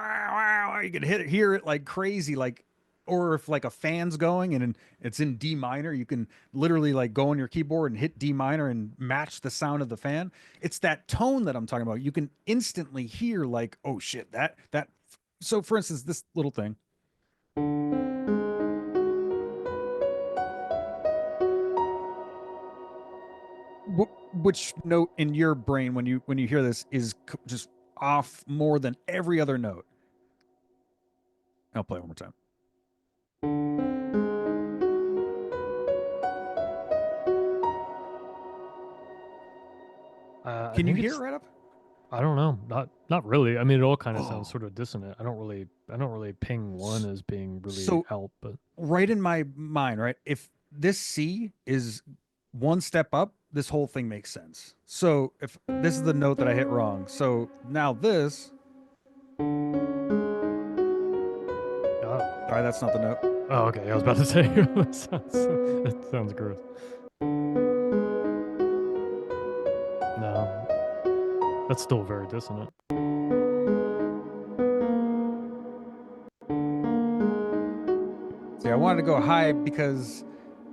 wow, you can hear it like crazy, like, or if like a fan's going and it's in D minor, you can literally like go on your keyboard and hit D minor and match the sound of the fan. It's that tone that I'm talking about. You can instantly hear like, oh shit, that. So for instance, this little thing, which note in your brain when you hear this is just off more than every other note? I'll play it one more time. I Can you think hear it it's right up? I don't know, not really. I mean, it all kind of sounds Oh, sort of dissonant. I don't really ping one as being really so out, but right in my mind, right? If this C is one step up, this whole thing makes sense. So if this is the note that I hit wrong, so now this, uh, all right, that's not the note. oh, okay. I was about to say that sounds gross. No, that's still very dissonant. See, I wanted to go high because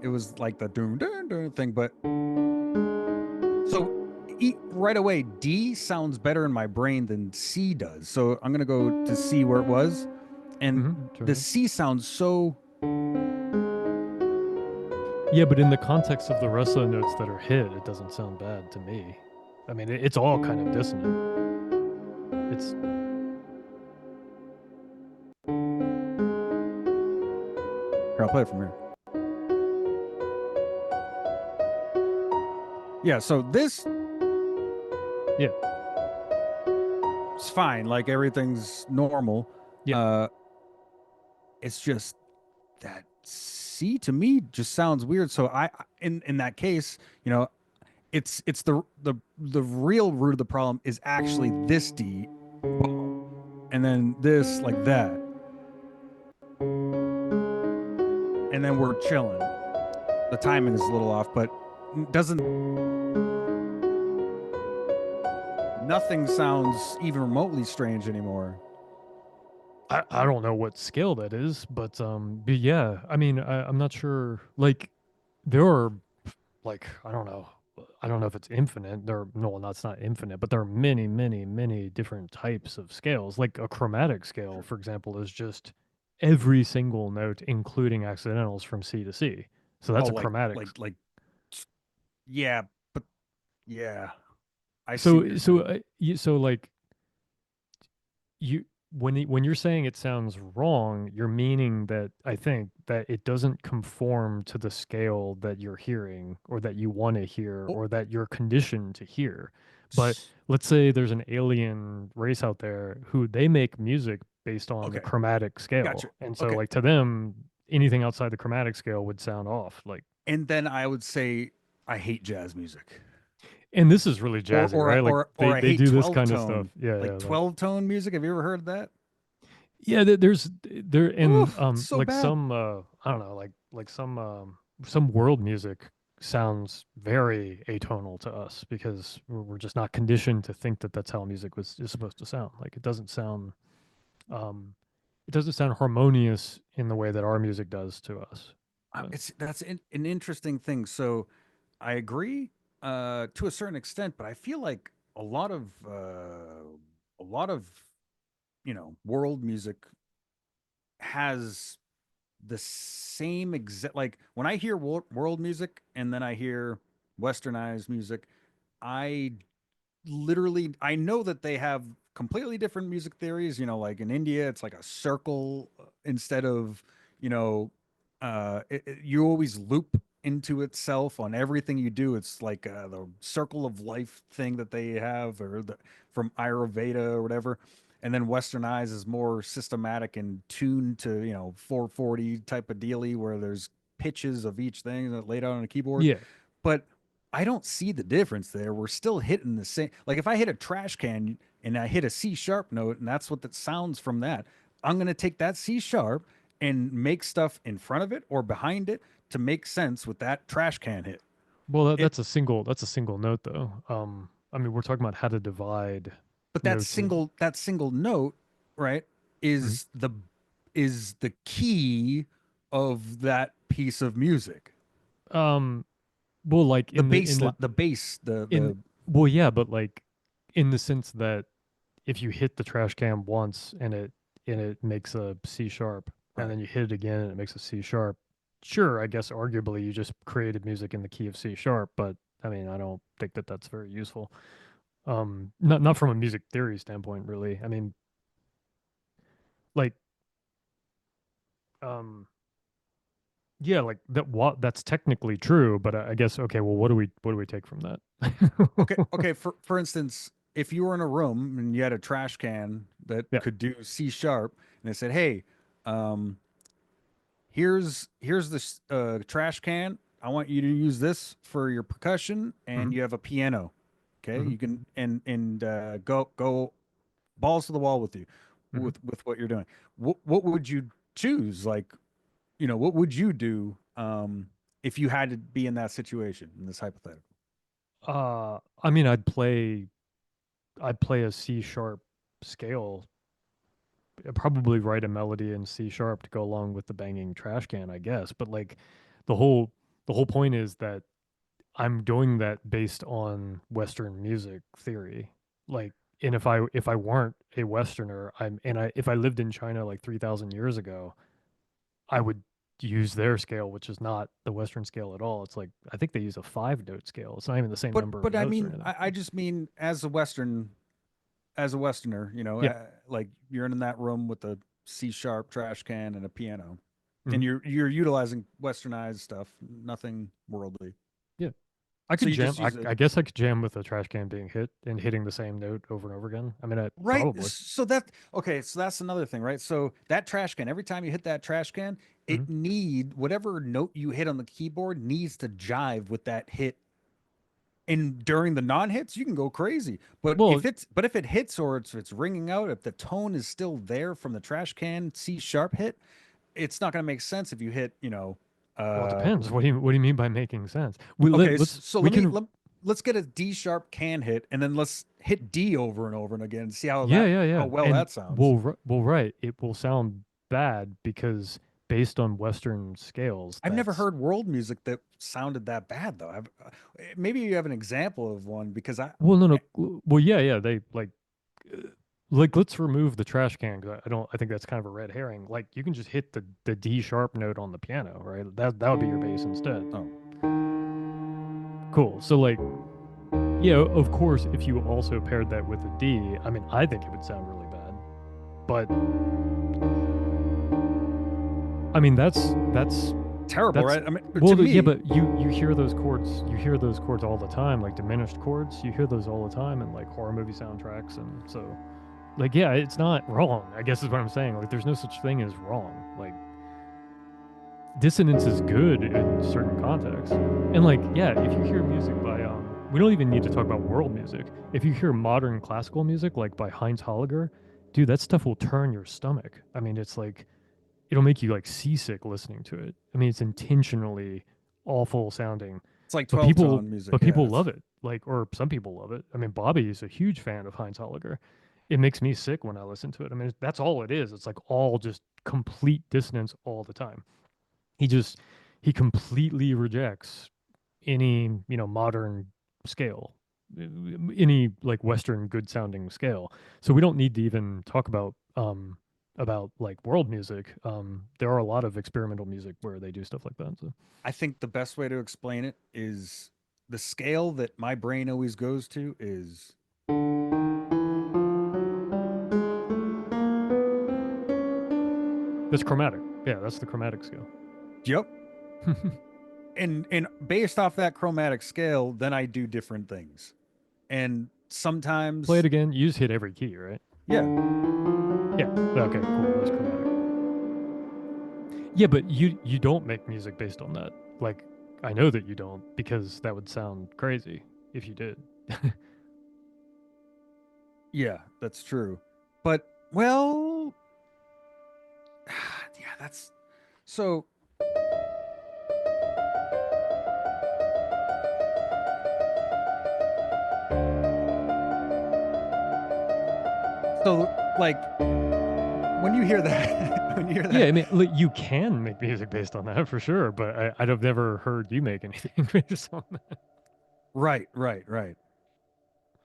it was like the doom doom doom thing, but so right away, D sounds better in my brain than C does. So I'm gonna go to C where it was, and Sure the thing. C sounds so. Yeah, but in the context of the rest of the notes that are hit, it doesn't sound bad to me. I mean, it's all kind of dissonant. It's Here, I'll play it from here. Yeah, so this yeah. sharp's fine, like everything's normal. Yeah. Uh, it's just that C to me just sounds weird. So in that case, you know, it's the real root of the problem is actually this D, and then this like that, and then we're chilling. The timing is a little off, but doesn't nothing sounds even remotely strange anymore. I don't know what scale that is, but yeah, I mean, I'm not sure. Like, there are like I don't know if it's infinite. There, no, that's not infinite, but there are many, many, many different types of scales. Like a chromatic scale, Sure. for example, is just every single note, including accidentals from C to C. So Oh, that's a chromatic. yeah, but yeah, I see what you're So saying. so like you when you're saying it sounds wrong, you're meaning that I think that it doesn't conform to the scale that you're hearing or that you want to hear Oh, or that you're conditioned to hear. But s- let's say there's an alien race out there who they make music based on the okay, chromatic scale. gotcha. And so Okay, like to them, anything outside the chromatic scale would sound off. Like, and then I would say I hate jazz music, and this is really or jazzy, or right? Like or I they hate do this 12 kind of stuff. tone, Yeah, yeah, like like 12 tone music. Have you ever heard that? yeah, there's there Oh, and it's so like bad. some I don't know, like some world music sounds very atonal to us because we're just not conditioned to think that that's how music was is supposed to sound. Like um it doesn't sound harmonious in the way that our music does to us. But It's that's an interesting thing. So I agree to a certain extent, but I feel like a lot of world music has the same exact like when I hear world music and then I hear westernized music, I literally I know that they have completely different music theories. You know, like in India, it's like a circle instead of you know, you always loop into itself on everything you do. It's like the circle of life thing that they have, or the from Ayurveda or whatever. And then Westernized is more systematic and tuned to 440 type of dealy where there's pitches of each thing that laid out on a keyboard. yeah. But I don't see the difference there. We're still hitting the same. Like if I hit a trash can and I hit a C sharp note, and that's what that sounds from that, I'm gonna take that C sharp and make stuff in front of it or behind it to make sense with that trash can hit. Well, It, that's a single note though. I mean, we're talking about how to divide but notes in. that single note, right, Mhm. is the key of that piece of music. Um, well, like The bass, in the well, yeah, but like in the sense that if you hit the trash can once and it makes a C sharp, and right. then you hit it again and it makes a C sharp, sure, I guess arguably you just created music in the key of C sharp, but I mean, I don't think that that's very useful. Not from a music theory standpoint, really. I mean, like, um, yeah, like that. What that's technically true, but I guess okay. Well, what do we take from that? Okay. For instance, if you were in a room and you had a trash can that Yeah. could do C sharp, and they said, "Hey, um, here's this trash can. I want you to use this for your percussion, Hmm. and you have a piano. Okay, Hmm. you can go balls to the wall with you Hmm. with what you're doing. What would you choose? Like, what would you do if you had to be in that situation in this hypothetical? I mean, I'd play a C sharp scale, probably write a melody in C sharp to go along with the banging trash can, I guess. But like the whole the whole point is that I'm doing that based on Western music theory. Like, and if I weren't a Westerner, if I lived in China like 3,000 years ago, I would use their scale, which is not the Western scale at all. It's like I think they use a 5 note scale. It's not even the same number of But I notes or mean, anything. I just mean as a Westerner, Yeah. like you're in that room with a C sharp trash can and a piano, Hmm. and you're utilizing Westernized stuff, nothing worldly. Yeah. I So could you jam. just use a I guess I could jam with a trash can being hit and hitting the same note over and over again. I mean, I right. probably. So that okay. So that's another thing, right? So that trash can, every time you hit that trash can, Mhm. it need whatever note you hit on the keyboard needs to jive with that hit. And during the non-hits, you can go crazy. Well, But if it hits or it's ringing out, if the tone is still there from the trash can C sharp hit, it's not going to make sense if you hit, well, it uh depends. What do you mean by making sense? okay, Let's so we can. let's get a D sharp can hit and then let's hit D over and over and again and see Yeah, yeah, how yeah. well And that sounds. right. It will sound bad because based on Western scales, I've never that's heard world music that sounded that bad though. Maybe you have an example of one because well, no, no. Well, yeah, yeah. They uh, like let's remove the trash can 'cause I don't. I think that's kind of a red herring. Like you can just hit the D sharp note on the piano, right? That would be your bass instead. oh, Cool. So like, yeah, of course, if you also paired that with a D, I mean, I think it would sound really bad. But I mean, terrible, that's right? I mean, to well, yeah, me, but you hear those chords all the time, like diminished chords. You hear those all the time in like horror movie soundtracks, and so like, yeah, it's not wrong. I guess is what I'm saying. Like, there's no such thing as wrong. Like, dissonance is good in certain contexts, and like, yeah, if you hear music by we don't even need to talk about world music. If you hear modern classical music, like by Heinz Holliger, dude, that stuff will turn your stomach. I mean, it's like it'll make you like seasick listening to it. I mean, it's intentionally awful sounding, it's like but 12 tone music. Yeah, people love it's it. Like, or some people love it. I mean, Bobby is a huge fan of Heinz Holliger. It makes me sick when I listen to it. I mean, that's all it is. It's like all just complete dissonance all the time. He just he completely rejects any, modern scale, any like Western good sounding scale. So we don't need to even talk about like world music. There are a lot of experimental music where they do stuff like that. So I think the best way to explain it is the scale that my brain always goes to is that's chromatic. Yeah, that's the chromatic scale. yep. And based off that chromatic scale, then I do different things. And Play it sometimes, again. You just hit every key, right? yeah, Yeah. Okay, cool. That's chromatic. Yeah, but you don't make music based on that. Like I know that you don't because that would sound crazy if you did. yeah, that's true. But well, yeah, that's so like when you hear that when you hear Yeah, that I mean, like, you can make music based on that for sure, but I'd have never heard you make anything based on that. right.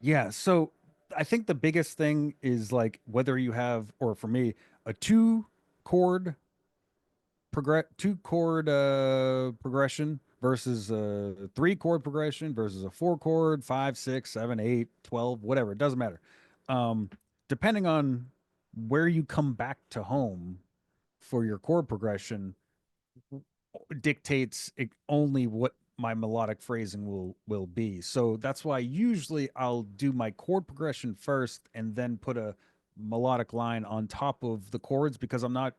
Yeah, so I think the biggest thing is like whether you have, or for me, a chord two chord progression versus a three chord progression versus a four chord, five, six, seven, eight, 12, whatever. It doesn't matter. Um, Depending on where you come back to home for your chord progression, dictates only what my melodic phrasing will be. So that's why usually I'll do my chord progression first and then put a melodic line on top of the chords because I'm not,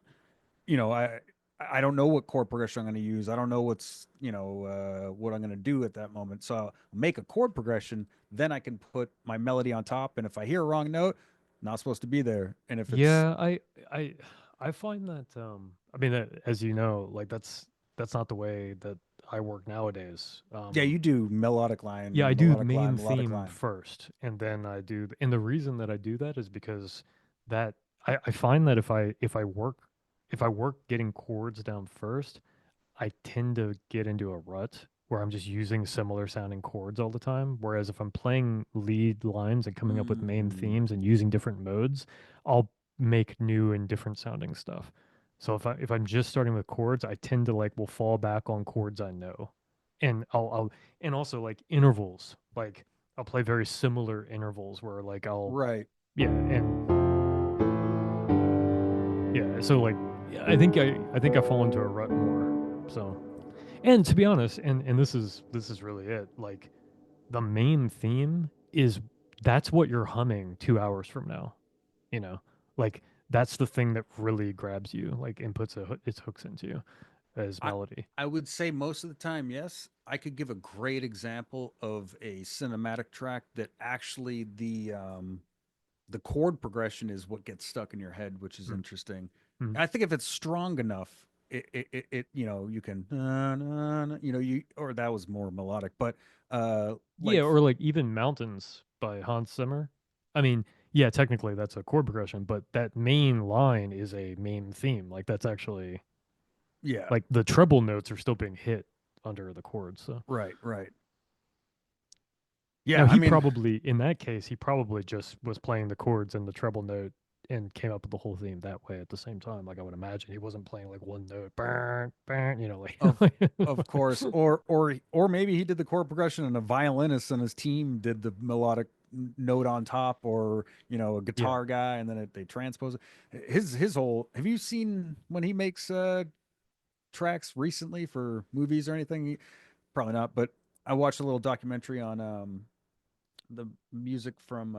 you know, I don't know what chord progression I'm going to use. I don't know what I'm going to do at that moment. So I'll make a chord progression, then I can put my melody on top. And if I hear a wrong note, not supposed to be there. And if it's Yeah, I I find that I mean that, as you know, like that's not the way that I work nowadays. yeah, you do Yeah, I do the main melodic theme line. first, and then and the reason that I do that is because that I find that if I work getting chords down first, I tend to get into a rut where I'm just using similar sounding chords all the time. Whereas if I'm playing lead lines and coming up with main Mm, themes and using different modes, I'll make new and different sounding stuff. So if I'm just starting with chords, I tend to like will fall back on chords I know. And I'll and also like intervals. Like I'll play very similar intervals where like I'll right. yeah, and yeah, so like yeah, I think I fall into a rut more. So And to be honest, and this is really it. Like the main theme is that's what you're humming 2 hours from now. You know, like that's the thing that really grabs you, like and puts its hooks into you as I melody. I would say most of the time, yes. I could give a great example of a cinematic track that actually the chord progression is what gets stuck in your head, which is Mm, interesting. mm. And I think if it's strong enough, you know, you can you know, you or that was more melodic, but Yeah, like or like even Mountains by Hans Zimmer. I mean, yeah, technically that's a chord progression, but that main line is a main theme. Like that's actually yeah, like the treble notes are still being hit under the chords. So right, right. now Yeah, I he mean, probably, in that case, he probably just was playing the chords and the treble note and came up with the whole theme that way at the same time. Like I would imagine he wasn't playing like one note, burn, burn, you know, of like of course, or maybe he did the chord progression and a violinist and his team did the melodic note on top, or you know, a yeah. guitar guy, and then they transpose it. His whole. Have you seen when he makes tracks recently for movies or anything? Probably not, but I watched a little documentary on the music from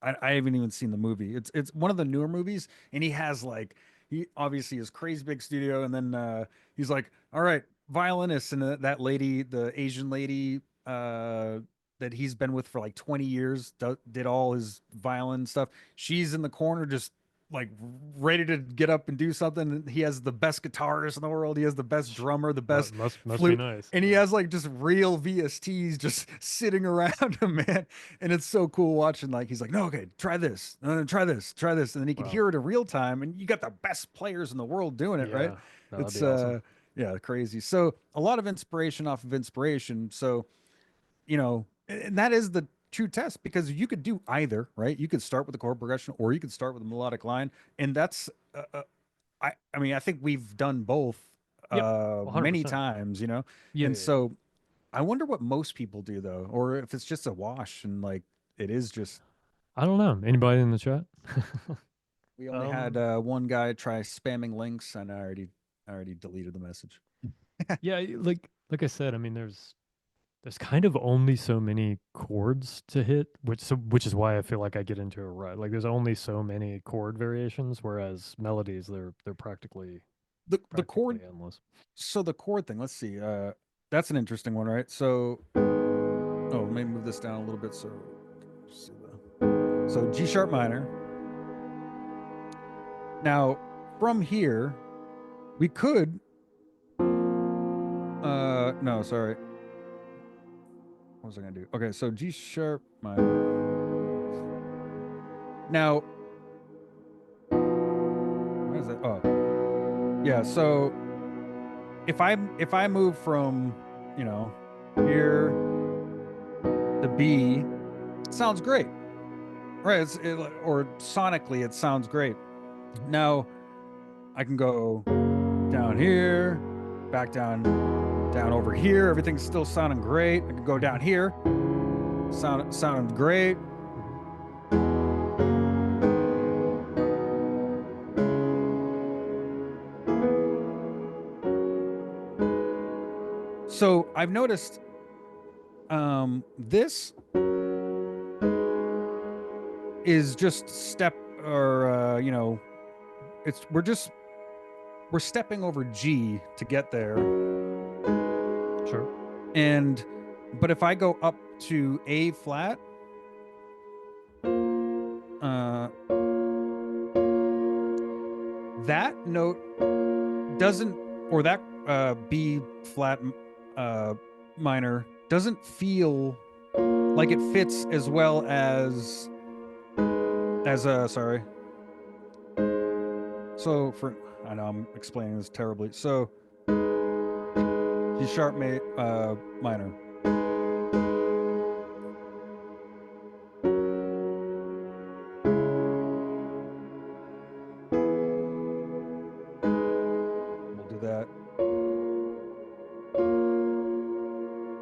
I haven't even seen the movie. It's one of the newer movies, and he has like he obviously has crazy big studio, and then he's like, all right, violinist, and that lady, the Asian lady that he's been with for like 20 years, did all his violin stuff. She's in the corner just like ready to get up and do something. He has the best guitarist in the world. He has the best drummer, the best Must be flute, nice. and he Yeah. has like just real VSTs just sitting around him, man. And it's so cool watching. Like he's like, no, okay, try this, try this, try this, and then he could Wow. hear it in real time. And you got the best players in the world doing it, right? Yeah. No, that'd It's be awesome. yeah, crazy. So a lot of inspiration off of inspiration. So you know, and that is the true test because you could do either, right? You could start with the chord progression, or you could start with a melodic line, and that's I mean, I think we've done both Yep. many 100%. times, you know, Yeah, and yeah, yeah. so I wonder what most people do though, or if it's just a wash and like it is just I don't know. Anybody in the chat? we only had um, one guy try spamming links, and I already deleted the message. yeah, like I said, I mean, there's kind of only so many chords to hit, which is why I feel like I get into a rut. Like there's only so many chord variations, whereas melodies they're practically The chord, endless. so the chord thing. Let's see. That's an interesting one, right? So oh, let me move this down a little bit so see so G sharp minor. Now from here we could no, sorry. What was I gonna do? Okay, so G sharp minor. Now, what is it? Oh, yeah. So if I move from you know here to B, it sounds great, right? Or sonically, it sounds great. Mhm. Now I can go down here, back down over here. Everything's still sounding great. I can go down Mhm. here, sounding great. Mhm. So I've noticed this is just step or you know it's we're stepping over G to get there, Sure. and but if I go up to A flat, uh, that note doesn't, or that B flat uh, minor doesn't feel like it fits as well as sorry. So for I know I'm explaining this terribly. So G sharp minor. We'll do that.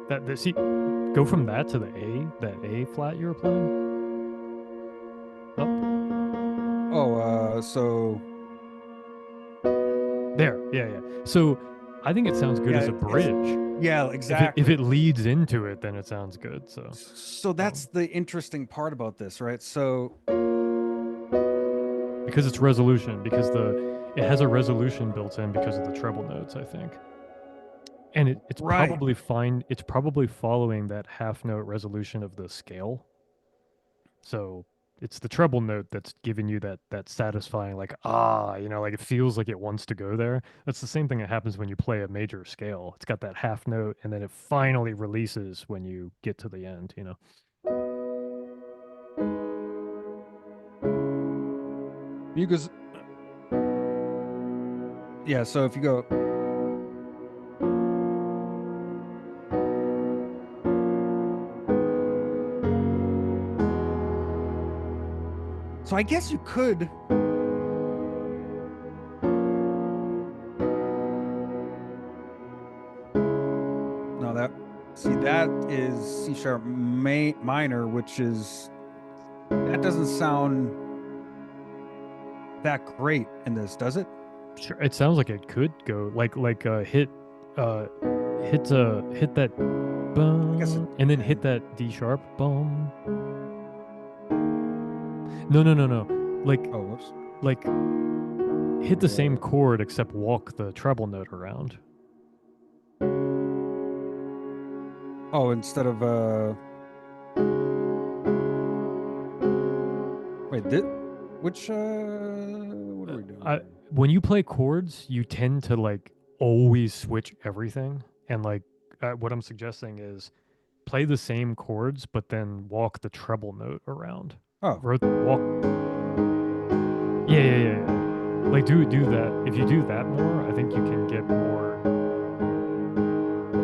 That see, go from that to the A, that A flat you were playing up Oh, so there. Yeah, yeah. So I think it sounds good as a bridge. Yeah, If exactly. it leads into it, then it sounds good. So So that's the interesting part about this, right? So because it's resolution, because it has a resolution built in because of the treble notes, I think. And it's right. probably fine. It's probably following that half note resolution of the scale. So it's the treble note that's giving you that satisfying, like, like it feels like it wants to go there. That's the same thing that happens when you play a major scale. It's got that half note and then it finally releases when you get to the end. Because yeah, so if you go so I guess you could no that see that is C sharp minor, which is that doesn't sound that great in this, does it? Sure, it sounds like it could go like uh hit that I guess it bum and then hit can. that D sharp bum. No. Like Oh, whoops. like hit the same chord except walk the treble note around. Oh, instead of wait, this which what are we doing I here? When you play chords, you tend to like always switch everything, and like what I'm suggesting is play the same chords, but then walk the treble note around. Oh, Walk. Yeah. Like do that. If you do that more, I think you can get more.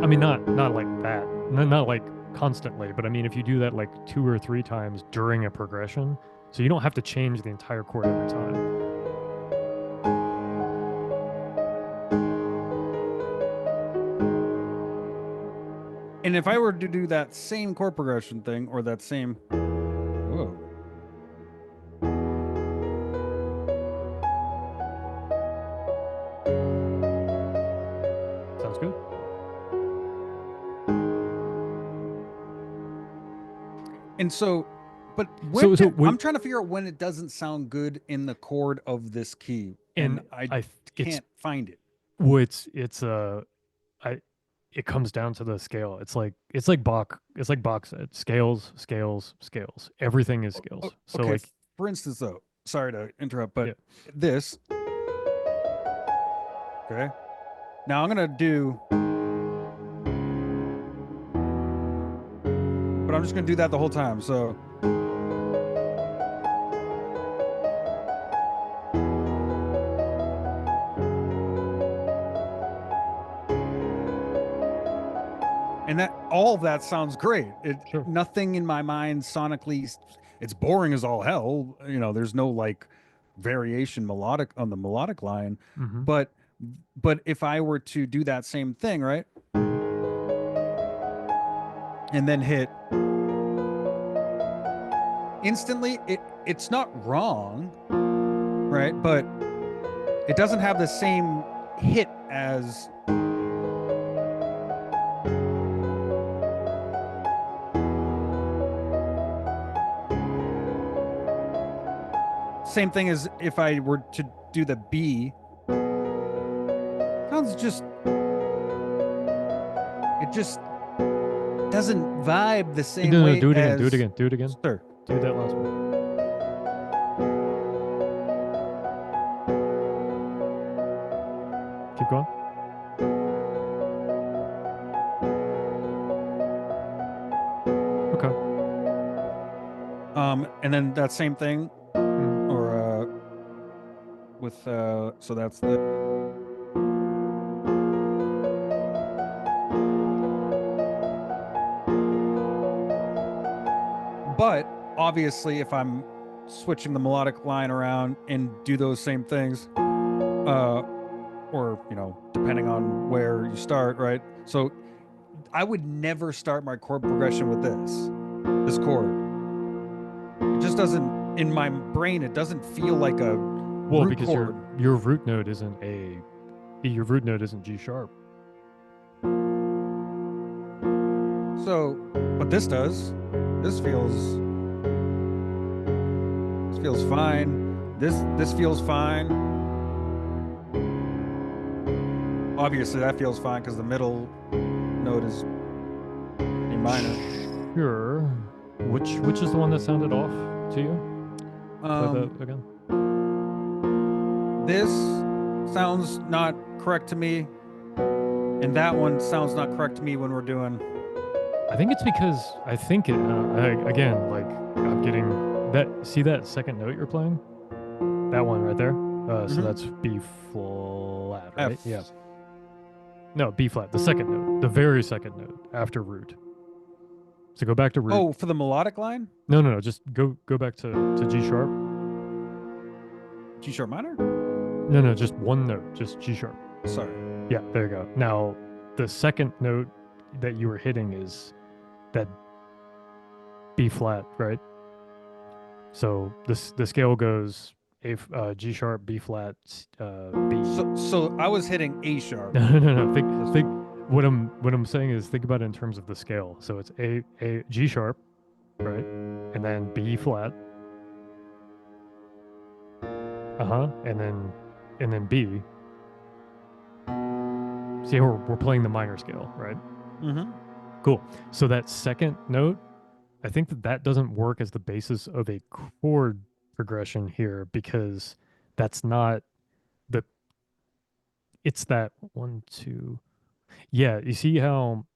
I mean, not like that. Not like constantly, but I mean, if you do that like 2 or 3 times during a progression, so you don't have to change the entire chord every time. and if I were to do that same chord progression thing or that same whoa. Sounds good. And so, but when So I'm when trying to figure out when it doesn't sound good in the chord of this key, and and I it's can't find it. well, it's I it comes down to the scale. It's like Bach. It's like Bach said, scales, scales, scales. Everything is scales. So Okay, like for instance, though, sorry to interrupt, but yeah, this, okay. Now I'm gonna do, but I'm just gonna do that the whole time. So, and that all of that sounds great. It sure. nothing in my mind sonically, it's boring as all hell. You know, there's no like variation melodic on the melodic line, Mm-hmm. but but if I were to do that same thing, right, Mm-hmm. and then hit instantly, it's not wrong, right, but it doesn't have the same hit as same thing as if I were to do the B. Sounds just it just doesn't vibe the same No, way do it again. Do it as again. Do it again. sir. Do that last one. Keep going. Okay. And then that same thing, Mm. or with so that's the but obviously if I'm switching the melodic line around and do those same things, or depending on where you start, right? So I would never start my chord progression with this chord. It just doesn't in my brain. It doesn't feel like a Well, root because chord. your root note isn't G sharp. So, but this does. This feels this feels fine. This feels fine. Obviously, that feels fine because the middle note is A minor. Sure. Which is the one that sounded off to you? Play that Um, again. this sounds not correct to me, and that one sounds not correct to me when we're doing. I think it's because I think it again like I'm getting that. See that second note you're playing? That one right there. So Mhm. that's B flat, right? Yeah. F. No, B flat. The second note, the very second note after root. So go back to root. Oh, for the melodic line, No, no, no. Just go back to G sharp. G sharp minor. No, no, just one note, just G sharp. Sorry. Yeah, there you go. Now the second note that you were hitting is that B flat, right? So the scale goes G sharp, B flat, B. So I was hitting A sharp. No, no, no, no. This Think. one. What I'm saying is think about it in terms of the scale. So it's A G sharp, right, and then B flat, and then B. See, we're playing the minor scale, right? Mm-hmm. Cool. So that second note, I think that doesn't work as the basis of a chord progression here because that's not the. It's that one, two. Yeah, you see how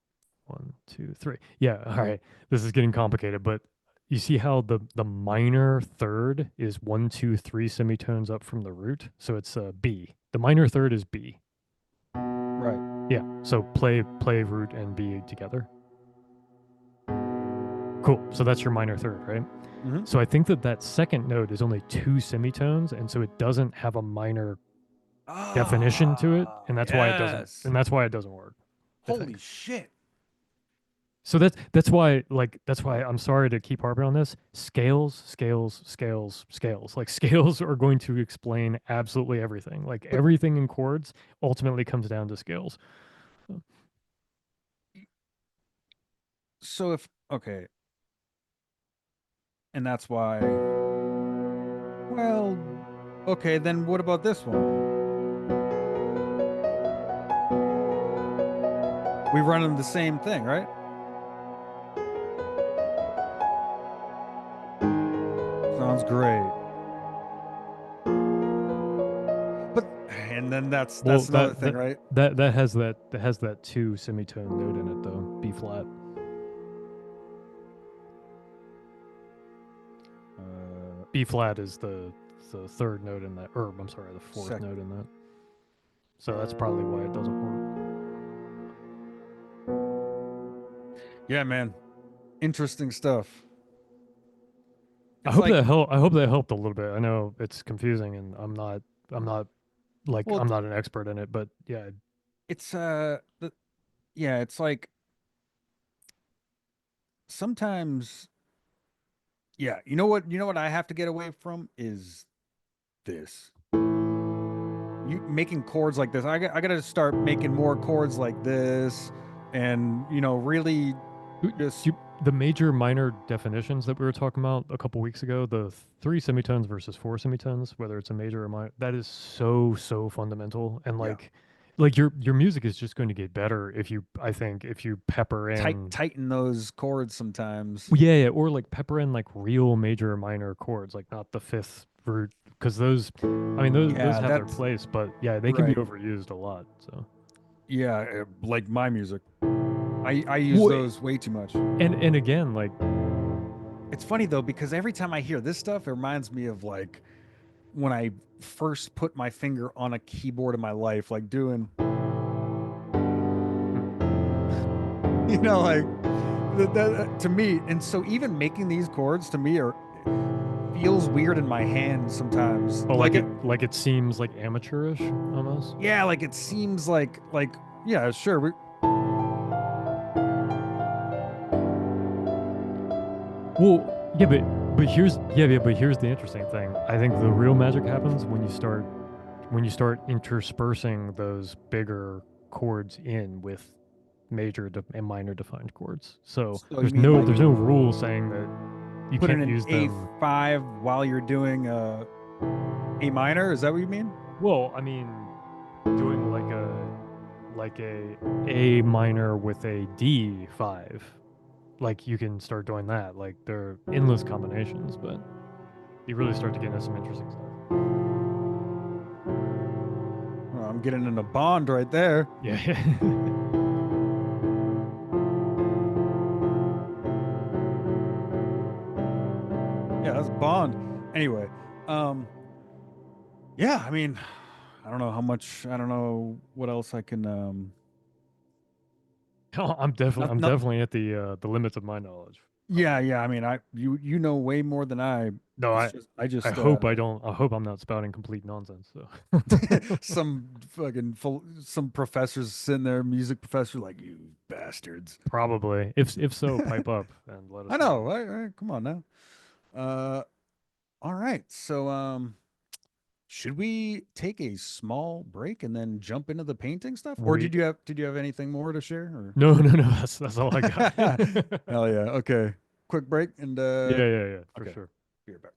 one, two, three. Yeah, all right. This is getting complicated, but you see how the minor third is one, two, three semitones up from the root. So it's B. The minor third is B. Right. Yeah. So play root and B together. Cool. So that's your minor third, right? Mm-hmm. So I think that second note is only two semitones, and so it doesn't have a minor definition to it, Ah, and that's why it doesn't. yes. And that's why it doesn't work. I Holy think. shit. So that's why I'm sorry to keep harping on this. Scales, scales, scales, scales. Like scales are going to explain absolutely everything. Like But everything in chords ultimately comes down to scales. so if okay, and that's why. Well, okay, then what about this one? We run them the same thing, right? Sounds great. But and then Well, that's another thing, right? that has that two semitone note in it though. B flat. Uh, B flat is the third note in that, or I'm sorry, the fourth sec. note in that. So that's probably why it doesn't work. Yeah, man. Interesting stuff. It's like, I hope that helped a little bit. I know it's confusing, and I'm not like well, I'm not an expert in it, but yeah, it's yeah, it's like sometimes, yeah. You know what I have to get away from is this. You making chords like this. I got to start making more chords like this, and really just The major minor definitions that we were talking about a couple weeks ago, the three semitones versus four semitones, whether it's a major or minor, that is so fundamental. And yeah, like your music is just going to get better if you, I think, if you pepper in, tighten those chords sometimes. well, yeah, or like pepper in like real major or minor chords, like not the fifth root, because those, I mean, those Yeah, have their that's place, but yeah, they can be right. overused a lot. So, Yeah, like my music. I use well, those way too much. and again, like It's funny though because every time I hear this stuff, it reminds me of like when I first put my finger on a keyboard in my life, like doing, like to me. And so even making these chords to me are feels weird in my hand sometimes. oh, Like it, like it seems like amateurish almost. yeah, like it seems like yeah, sure. Well, yeah, but here's the interesting thing. I think the real magic happens when you start interspersing those bigger chords in with and minor defined chords. So So you mean like there's no rule saying that you put in can't an use them. A5 while you're doing A minor? Is that what you mean? Well, I mean, doing like a minor with a D5, like you can start doing that. Like they're endless combinations, but you really start to get into some interesting stuff. Oh, I'm getting in a bond right there. Yeah. Yeah, that's Bond. Anyway, um, yeah, I mean, I don't know how much, I don't know what else I can, Oh, not, I'm not, definitely at the limits of my knowledge. yeah, yeah. I mean, you know way more than I. No, It's just, I I just, hope I don't. I hope I'm not spouting complete nonsense. So some some professors sitting there, music professor, like you bastards. probably, if so, pipe up and let I us know. know. Come on now. Uh, all right. So, should we take a small break and then jump into the painting stuff? Or We did you have anything more to share? Or no. That's all I got. hell yeah. Okay. Quick break and Yeah, for okay. sure. Be right back.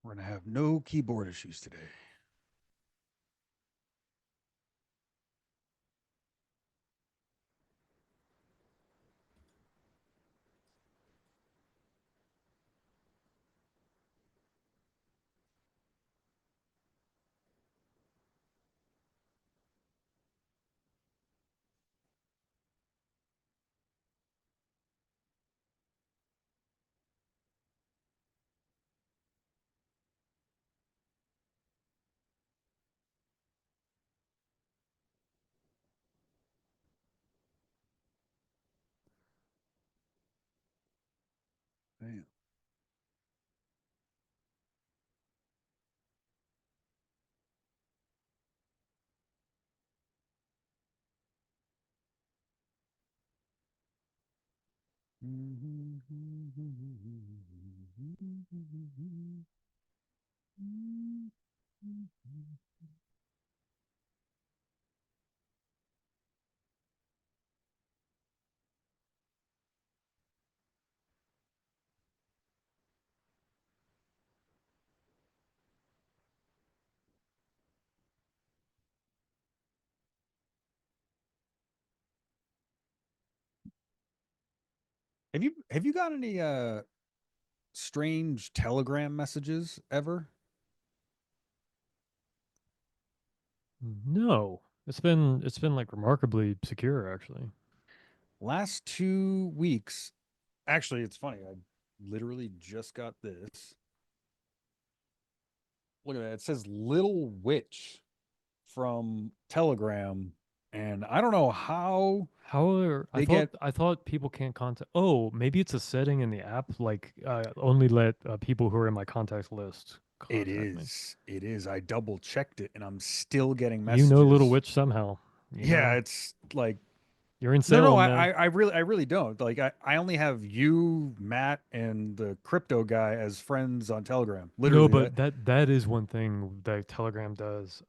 We're gonna have no keyboard issues today. Damn. Have you got any strange Telegram messages ever? No, it's been like remarkably secure actually. Last 2 weeks, actually, it's funny. I literally just got this. Look at that. It says Little Witch from Telegram, and I don't know how However, I they thought get I thought people can't contact. Oh, maybe it's a setting in the app, like only let people who are in my contacts list it contact me. is. It is. I double checked it and I'm still getting You know, Little messages. Witch somehow. You Yeah, know, it's like you're in no, no, Salem, man. I really don't. Like I only have you, Matt, and the crypto guy as friends on Telegram. No, Literally that. but that is one thing that Telegram does.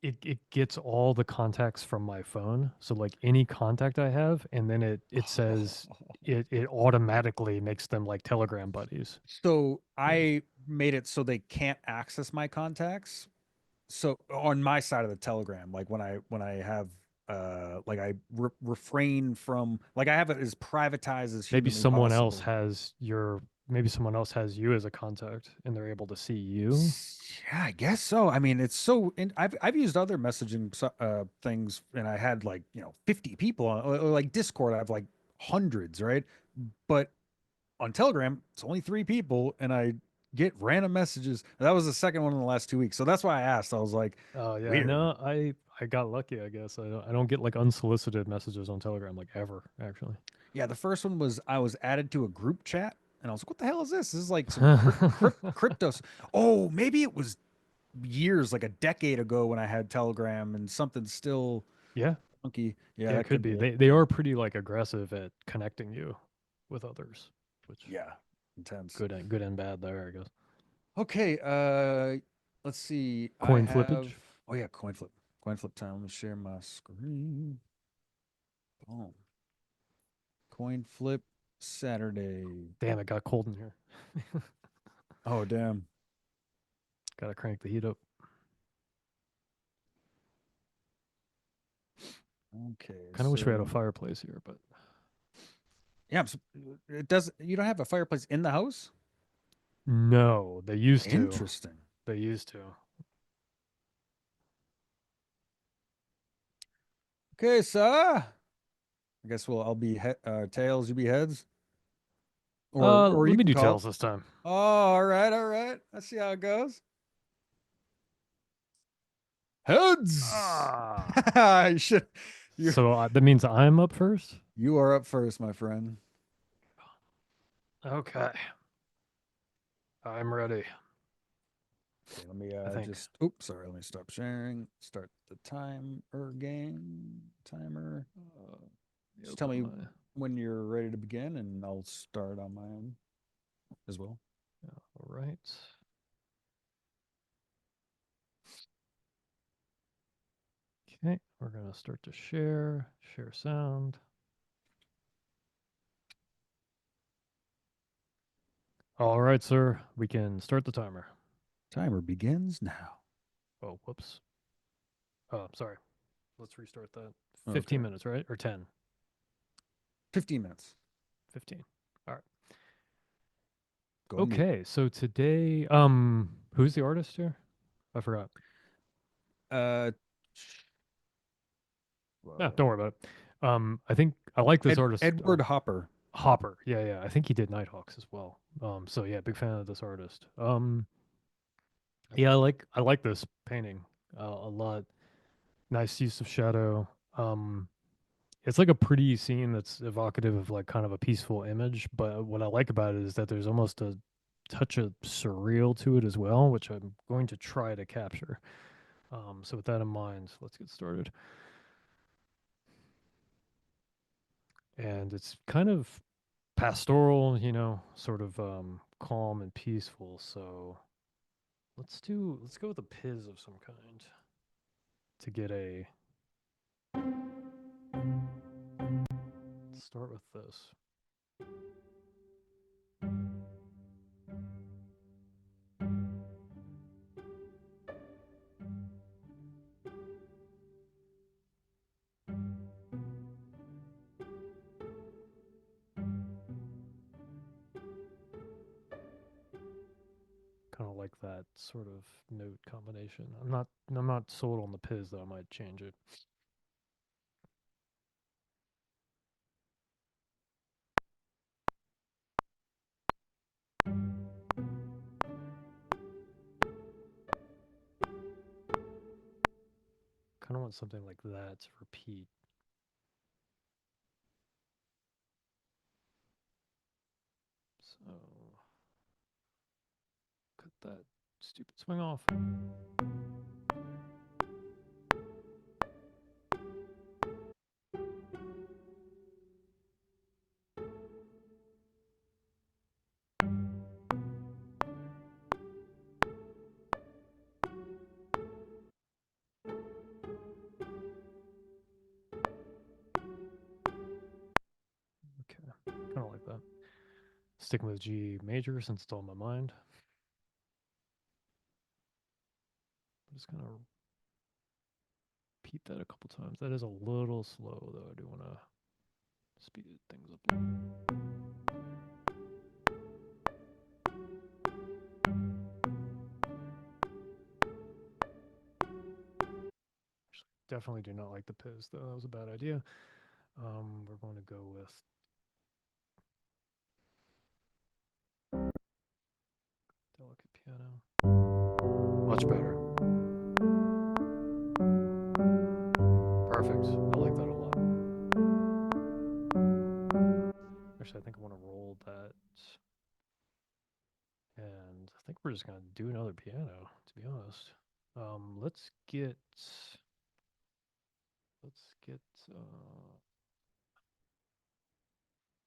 It gets all the contacts from my phone. So like any contact I have, and then it says it automatically makes them like Telegram buddies. So Yeah. I made it so they can't access my contacts. So on my side of the Telegram, like when I have like I refrain from like I have it as privatized as Maybe humanly someone else possible. has your maybe someone else has you as a contact and they're able to see you. Yeah, I guess so. I mean, it's so. I've used other messaging things, and I had like 50 people on, or like Discord. I have like hundreds, right? But on Telegram, it's only 3 people, and I get random messages. That was the second one in the last 2 weeks, so that's why I asked. I was like, Oh yeah, weird. no, I got lucky, I guess. I don't get like unsolicited messages on Telegram like ever, actually. Yeah, the first one was I was added to a group chat, and I was like, what the hell is this? This is like some cryptos. Oh, maybe it was years, like a decade ago when I had Telegram, and something still Yeah, funky. Yeah, yeah, it that could could be. be it. They are pretty like aggressive at connecting you with others, which Yeah, intense. good and bad there, I guess. Okay, let's see. I Coin have flippage. oh yeah, coin flip. Coin flip time. Let me share my screen. Boom. Coin flip Saturday. Damn, it got cold in here. Oh damn. Gotta crank the heat up. Okay, Kind of wish we had a so fireplace here, but yeah, it does. You don't have a fireplace in the house? no, they used to. Interesting. They used to. Okay, so I guess I'll be tails, you be heads, or Let you me can do call it. tails this time. Oh, all right, all right. Let's see how it goes. Heads. Ah. I should. You So that means I'm up first? you are up first, my friend. Okay. I'm ready, Okay, let me I think. just. Oops, sorry. Let me stop sharing. Start the timer game. Timer. Let me Just tell open me my. when you're ready to begin, and I'll start on my end as well. All right. Okay. We're going to start to share sound. All right, sir. We can start the timer. Timer begins now. Oh, whoops. Oh, sorry. Let's restart that. 15 Okay, minutes, right? Or 10? 15 minutes. 15. All right. Go to mute. Okay. So today, who's the artist here? I forgot. Uh, No, don't worry about it. I think I like this artist. Edward Hopper. Hopper. Yeah, yeah. I think he did Nighthawks as well. So yeah, big fan of this artist. Yeah, I like this painting a lot. Nice use of shadow. It's like a pretty scene that's evocative of like kind of a peaceful image. But what I like about it is that there's almost a touch of surreal to it as well, which I'm going to try to capture. So with that in mind, let's get started. And it's kind of pastoral, sort of calm and peaceful. So let's go with a piz of some kind to get a let's start with this. kind of like that sort of note combination. I'm not sold on the Piz though. I might change it. Kind of want something like that to repeat. So cut that stupid swing off. Okay, kind of like that. Sticking with G major since it's on my mind. I'm just gonna repeat that a couple times. That is a little slow though. I do want to speed things up a little. Definitely do not like the Piz though. That was a bad idea. We're going to go with delicate piano. Much better. Perfect. I like that a lot. Actually, I think I want to roll that. And I think we're just going to do another piano, to be honest. Let's get.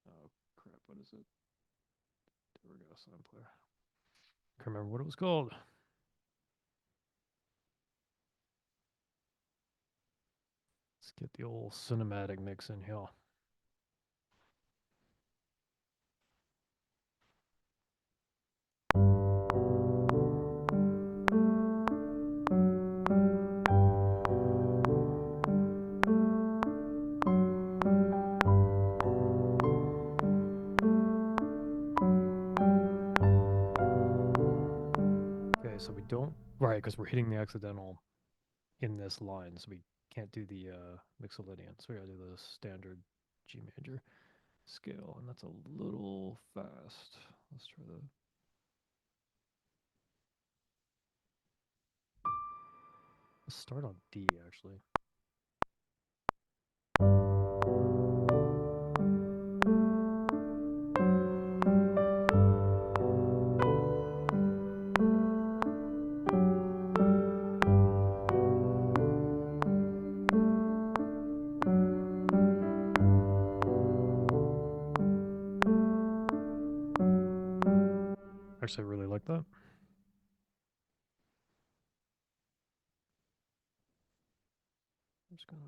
Oh, crap. What is it? There we go. Sound player. Can't remember what it was called. Let's get the old cinematic mix in here. Okay, so we don't. Right, because we're hitting the accidental in this line, so we can't do the mixolydian. So we gotta do the standard G major scale, and that's a little fast. Let's try the. Let's start on D actually. Actually, I really like that. I'm just gonna.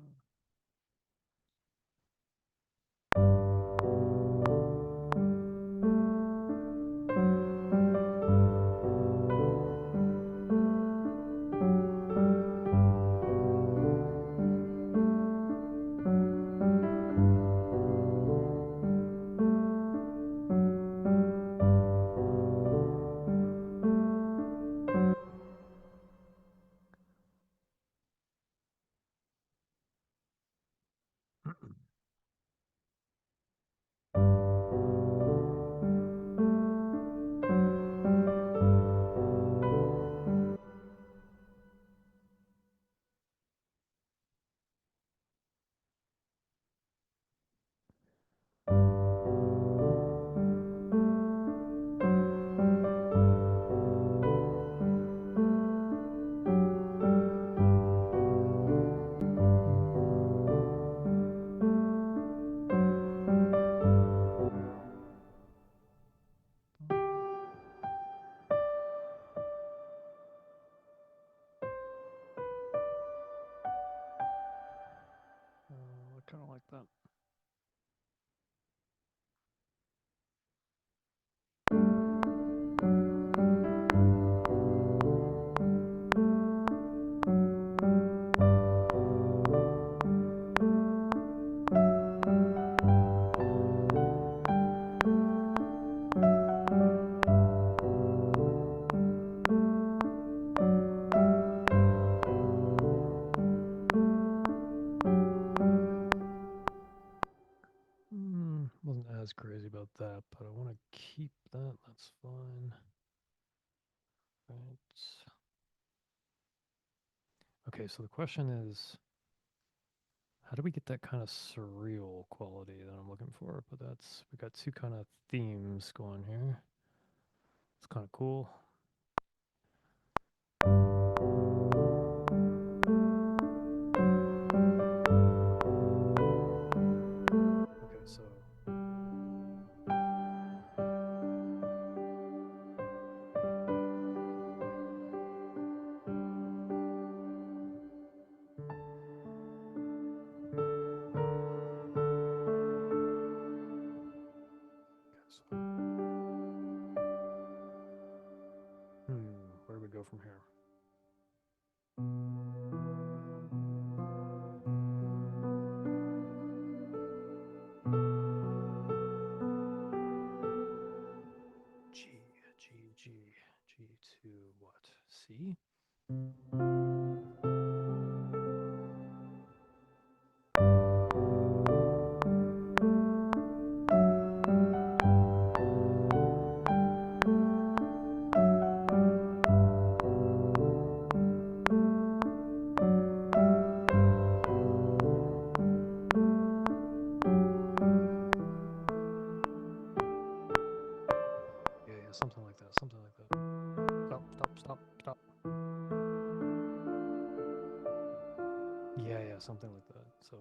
Okay, so the question is, how do we get that kind of surreal quality that I'm looking for? But we got two kind of themes going here. It's kind of cool. Okay, so where do we go from here? G, G to what? C? Yeah, something like that, something like that. Stop. Yeah, something like that. So,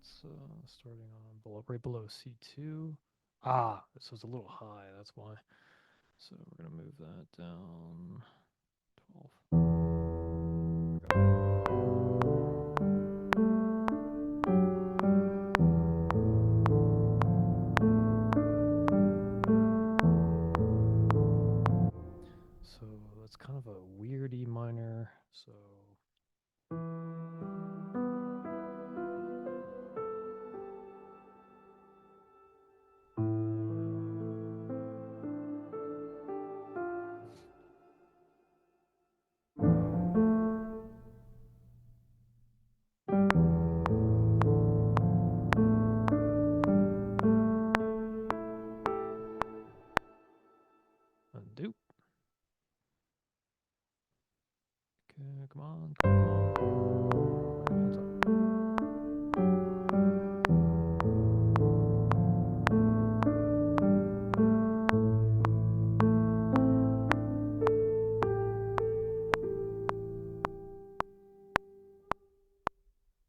so that's starting on right below C2. Ah, this was a little high. That's why. So we're gonna move that down 12. So that's kind of a weird E minor. So undo. Okay, come on.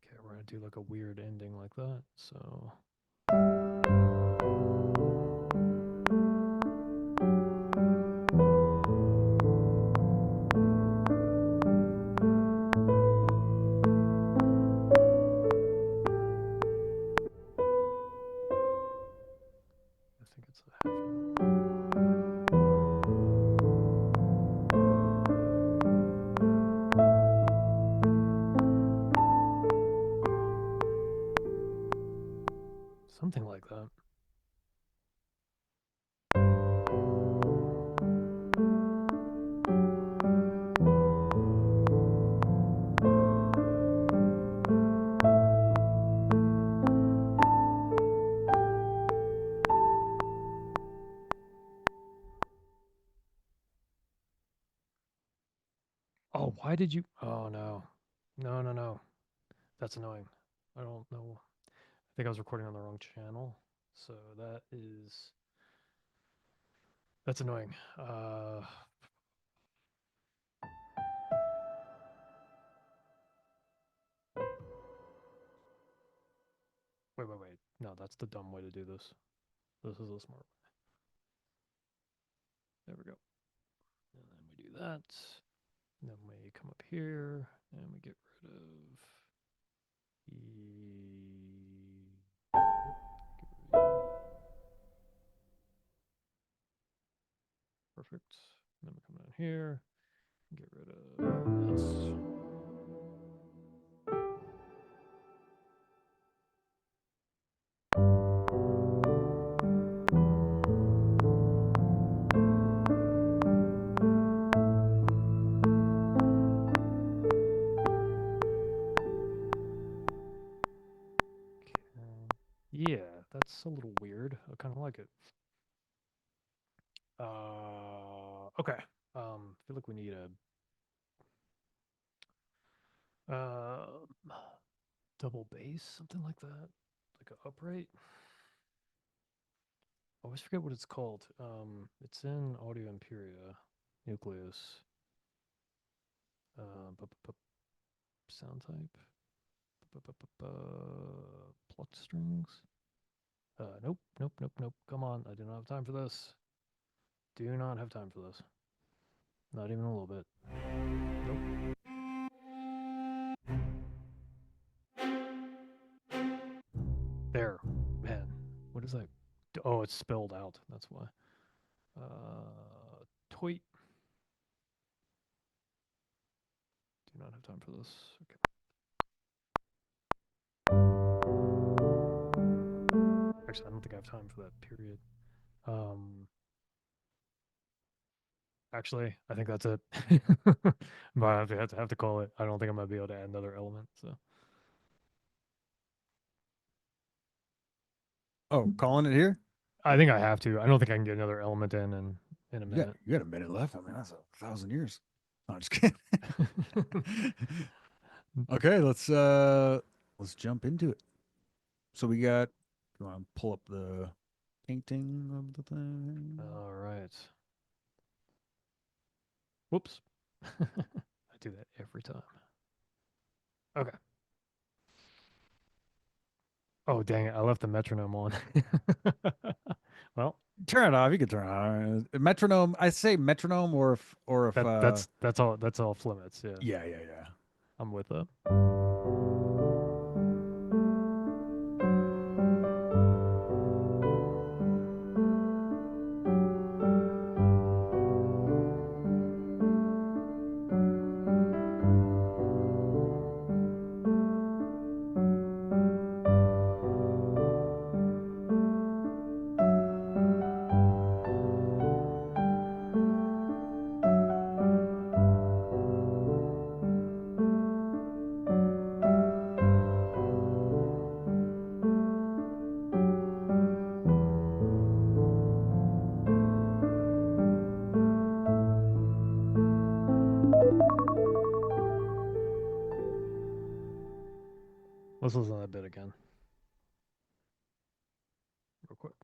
Okay, we're gonna do like a weird ending like that. So I think it's a half note. Something like that. Oh, why did you? Oh, no. No. That's annoying. I don't know. I think I was recording on the wrong channel. So that's annoying. Wait, wait, wait. No, that's the dumb way to do this. This is a smart way. There we go. And then we do that. And then we come up here and we get rid of perfect. And then we come down here and get rid of this. Yeah, that's a little weird. I kind of like it. Okay. I feel like we need a double bass, something like that, like a upright. I always forget what it's called. It's in Audio Imperia, Nucleus, sound type, plucked strings. Nope, nope, nope, nope. Come on, I do not have time for this. Do not have time for this. Not even a little bit. Nope. There, man. What is that? Oh, it's spelled out. That's why. Toit. Do not have time for this. Okay. Actually, I don't think I have time for that. Period. Um. Actually, I think that's it. But I have to call it. I don't think I'm gonna be able to add another element. So Oh, calling it here. I think I have to. I don't think I can get another element in a minute. You got a minute left. I mean, that's 1,000 years. No, I'm just kidding. Okay, let's jump into it. So we got. You want to pull up the painting of the thing? All right. Whoops. I do that every time. Okay. Oh, dang it. I left the metronome on. Well, Turn it off. You can turn it on. Metronome. I say metronome, or if that's all limits. Yeah. yeah. I'm with that. Let's listen to that bit again, real quick.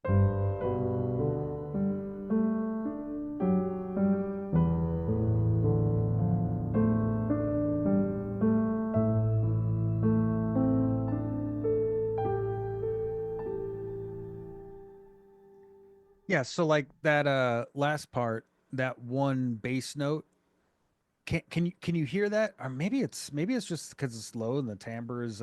Yeah, so like that last part, that one bass note, can you hear that? Or maybe it's just because it's low and the timbre is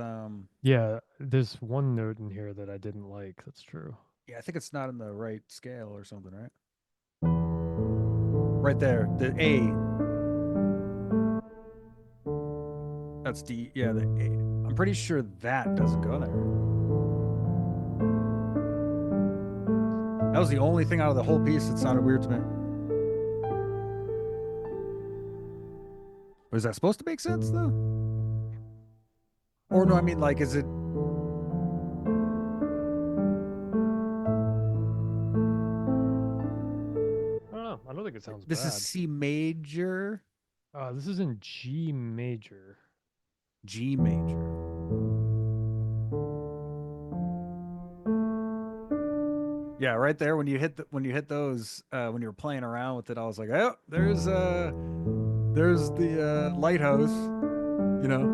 Yeah, there's one note in here that I didn't like. That's true. yeah, I think it's not in the right scale or something, right? Right there, the A. That's D. Yeah, the A. I'm pretty sure that doesn't go there. That was the only thing out of the whole piece that sounded weird to me. Was that supposed to make sense though? Or no, I mean like is it I don't know. I don't think it sounds this is bad. C major, This is in G major. G major. Yeah, right there when you hit those when you were playing around with it, I was like, "Oh, there's the lighthouse, you know."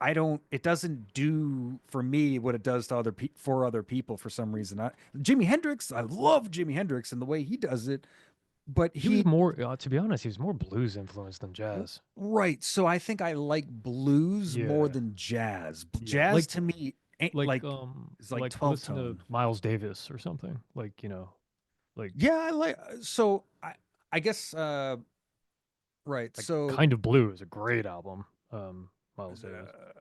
I don't. It doesn't do for me what it does to for other people for some reason. Jimi Hendrix, I love Jimi Hendrix and the way he does it, but He was more, to be honest, he was more blues influenced than jazz. right. So I think I like blues more Yeah, than jazz. yeah, Jazz to me ain't it's like like 12 listen to tone. Miles Davis or something. Like like Yeah, I like so I guess right. like So Kind of Blue is a great album. Miles Davis. uh,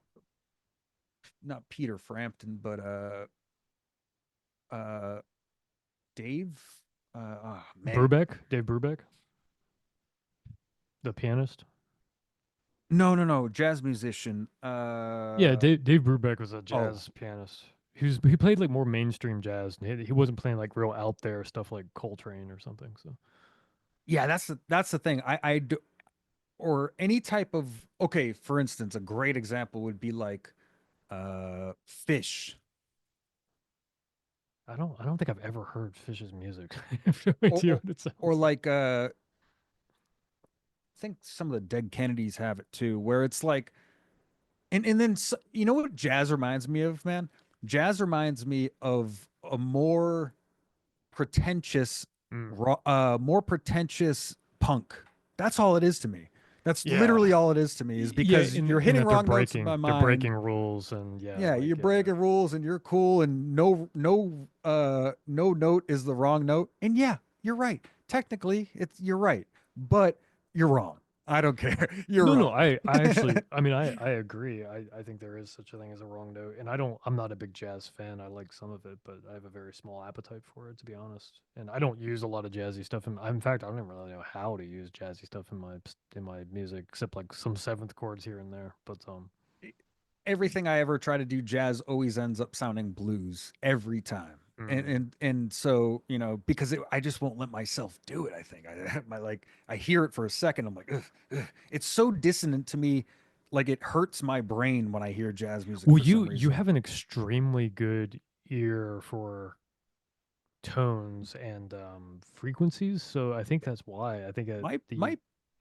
not Peter Frampton, but uh Dave oh man. Brubeck, Dave Brubeck, the pianist. No, jazz musician. Yeah, Dave Brubeck was a Oh, jazz pianist. He played like more mainstream jazz. He wasn't playing like real out there stuff like Coltrane or something. So yeah, that's the thing. I do or any type of okay, for instance, a great example would be like Fish I don't think I've ever heard Fish's music. I have no or idea or, what it or sounds like. like I think some of the Dead Kennedys have it too, where it's like and then you know what jazz reminds me of, man? Jazz reminds me of a pretentious Mm. more pretentious punk. That's all it is to me. That's Yeah, literally all it is to me is yeah, because you're in hitting that wrong notes in my they're mind. breaking rules and yeah, Yeah, you're like yeah, breaking rules and you're cool and no note is the wrong note. And yeah, you're right. Technically, it's you're right. But you're wrong. I don't care. You're no, wrong. I actually, I mean, I agree. I think there is such a thing as a wrong note, and I'm not a big jazz fan. I like some of it, but I have a very small appetite for it, to be honest. And I don't use a lot of jazzy stuff. In fact, I don't even really know how to use jazzy stuff in my music, except like some seventh chords here and there. But Everything I ever try to do jazz always ends up sounding blues every time. And mm. and so because I just won't let myself do it. I think my like I hear it for a second. I'm like, ugh, ugh. It's so dissonant to me, like it hurts my brain when I hear jazz music Well, for some you reason. have an extremely good ear for tones and frequencies, so I think that's why. I think Might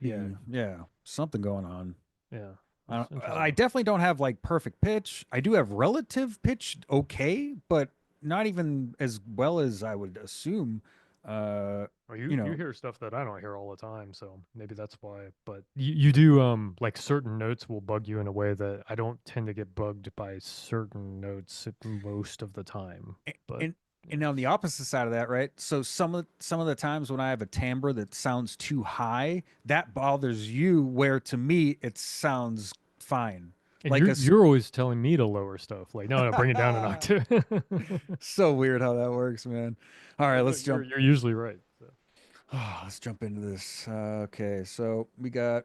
yeah, be something going on. yeah, I, that's I interesting. definitely don't have like perfect pitch. I do have relative pitch, okay, but not even as well as I would assume. Uh, Well, you you know, hear stuff that I don't hear all the time, so maybe that's why. But you do like certain notes will bug you in a way that I don't tend to get bugged by certain notes most of the time. But and yeah. and on the opposite side of that, right? So some of the times when I have a timbre that sounds too high, that bothers you. Where to me it sounds fine, And like you're always telling me to lower stuff. Like, no, bring it down an octave. so weird how that works, man. All right, But no, let's jump. you're usually right. So. Oh, let's jump into this. Okay, so we got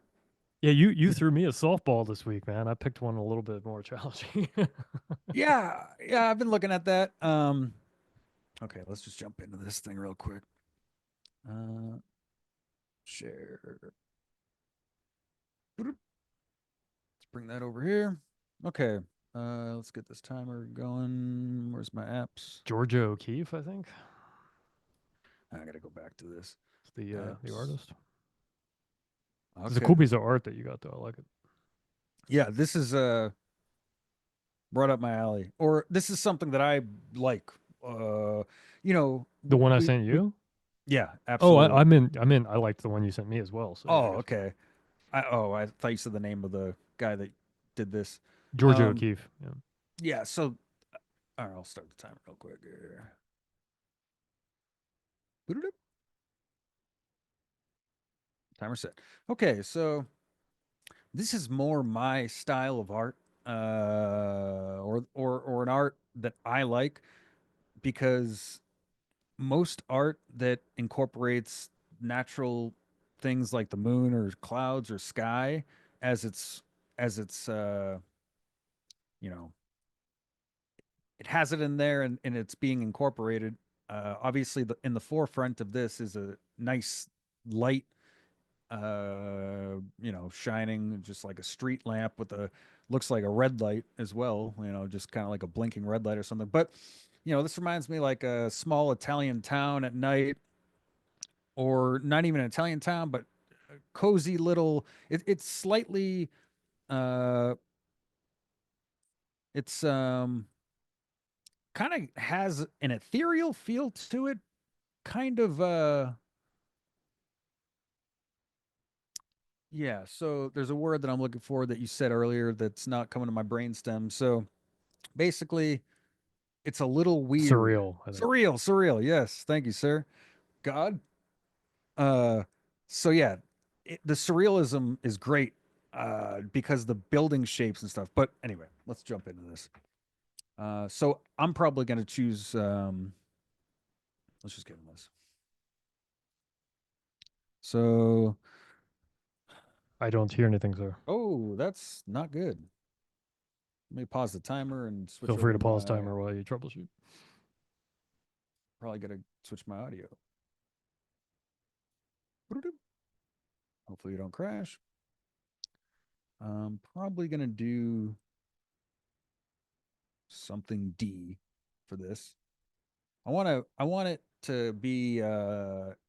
Yeah, you threw me a softball this week, man. I picked one a little bit more challenging. yeah, I've been looking at that. Okay, let's just jump into this thing real quick. Uh, share. Let's bring that over here. Okay. Let's get this timer going. Where's my apps? Georgia O'Keeffe, I think, I gotta go back to this. is the Apps. artist. It's a Okay. cool piece of art that you got though. I like it. Yeah, this is brought up my alley. Or this is something that I like. Uh, The one I we sent we you? yeah, Oh, absolutely. I liked the one you sent me as well. So yeah, I Oh, guess we're okay. I thought you said the name of the guy that did this. Georgia Um, O'Keeffe. Yeah. yeah, so all right, I'll start the timer real quick here. Boot. Timer set. Okay, so this is more my style of art, or an art that I like because most art that incorporates natural things like the moon or clouds or sky as its as its you know it has it in there and it's being incorporated. Obviously, in the forefront of this is a nice light shining just like a street lamp with a looks like a red light as well, just kind of like a blinking red light or something. But, this reminds me like a small Italian town at night, or not even an Italian town, but a cozy little, it's slightly, uh, It's kind of has an ethereal feel to it. Kind of yeah, so there's a word that I'm looking for that you said earlier that's not coming to my brainstem. So basically, it's a little weird. Surreal, I think. Surreal. Yes, thank you, sir. God. Uh, so yeah, the surrealism is great because the building shapes and stuff. But anyway, let's jump into this. So I'm probably going to choose. Let's just get in this. So, I don't hear anything, sir. oh, that's not good. Let me pause the timer and switch Feel free over to pause my. timer while you troubleshoot. Probably got to switch my audio. Hopefully you don't crash. I'm probably gonna do something D for this. I want it to be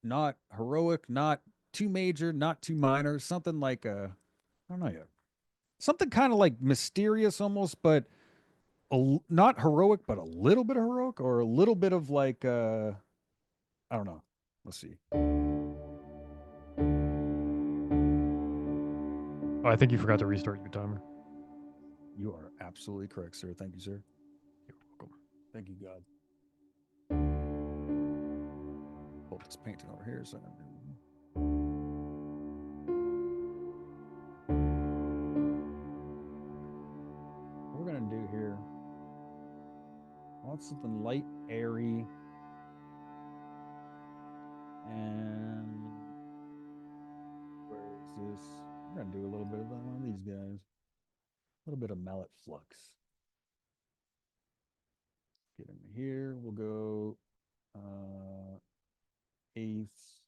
not heroic, not too major, not too minor, something like I don't know yet. Something kind of like mysterious almost, but not heroic, but a little bit of heroic or a little bit of like I don't know. Let's see. Oh, I think you forgot to restart your timer. You are absolutely correct, sir. Thank you, sir. You're welcome. Thank you, God. Hold this painting over here so I what we're gonna do here. I want something light, airy, and where is this? We're gonna do a little bit of one of these guys. A little bit of mallet flux. Get in here. We'll go eighths.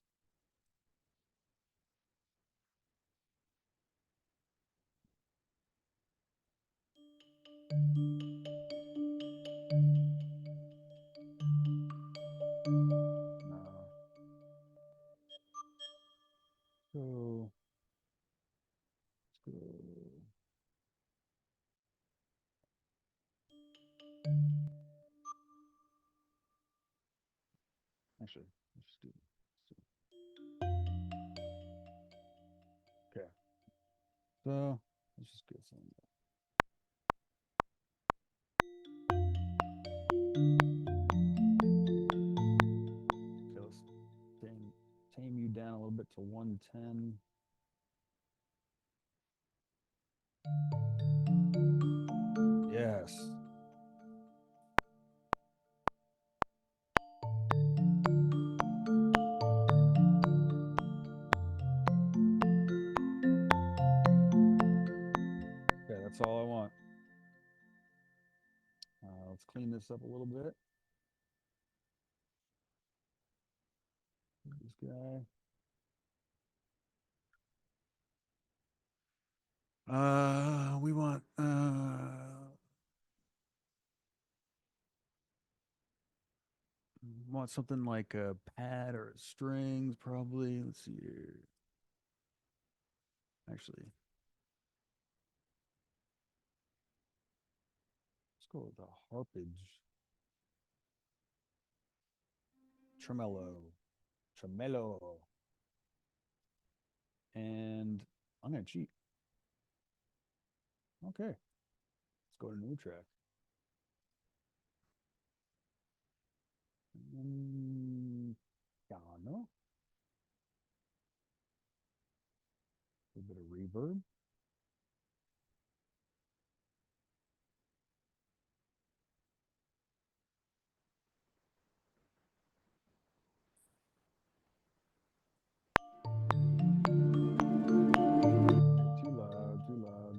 So let's go. Actually, let's just do okay. So let's just get some. Okay, let's tame you down a little bit to 110. Yes. Okay, that's all I want. Let's clean this up a little bit. This guy. We want something like a pad or strings, probably. Let's see here. Actually, let's go with the harpage. Tremolo. Tremolo. And I'm gonna cheat. Okay. Let's go to new track. Piano. A little bit of reverb. Too loud, too loud.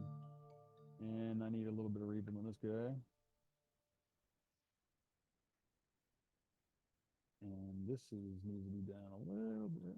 And I need a little bit of reverb on this guy. And this is needs to be down a little bit.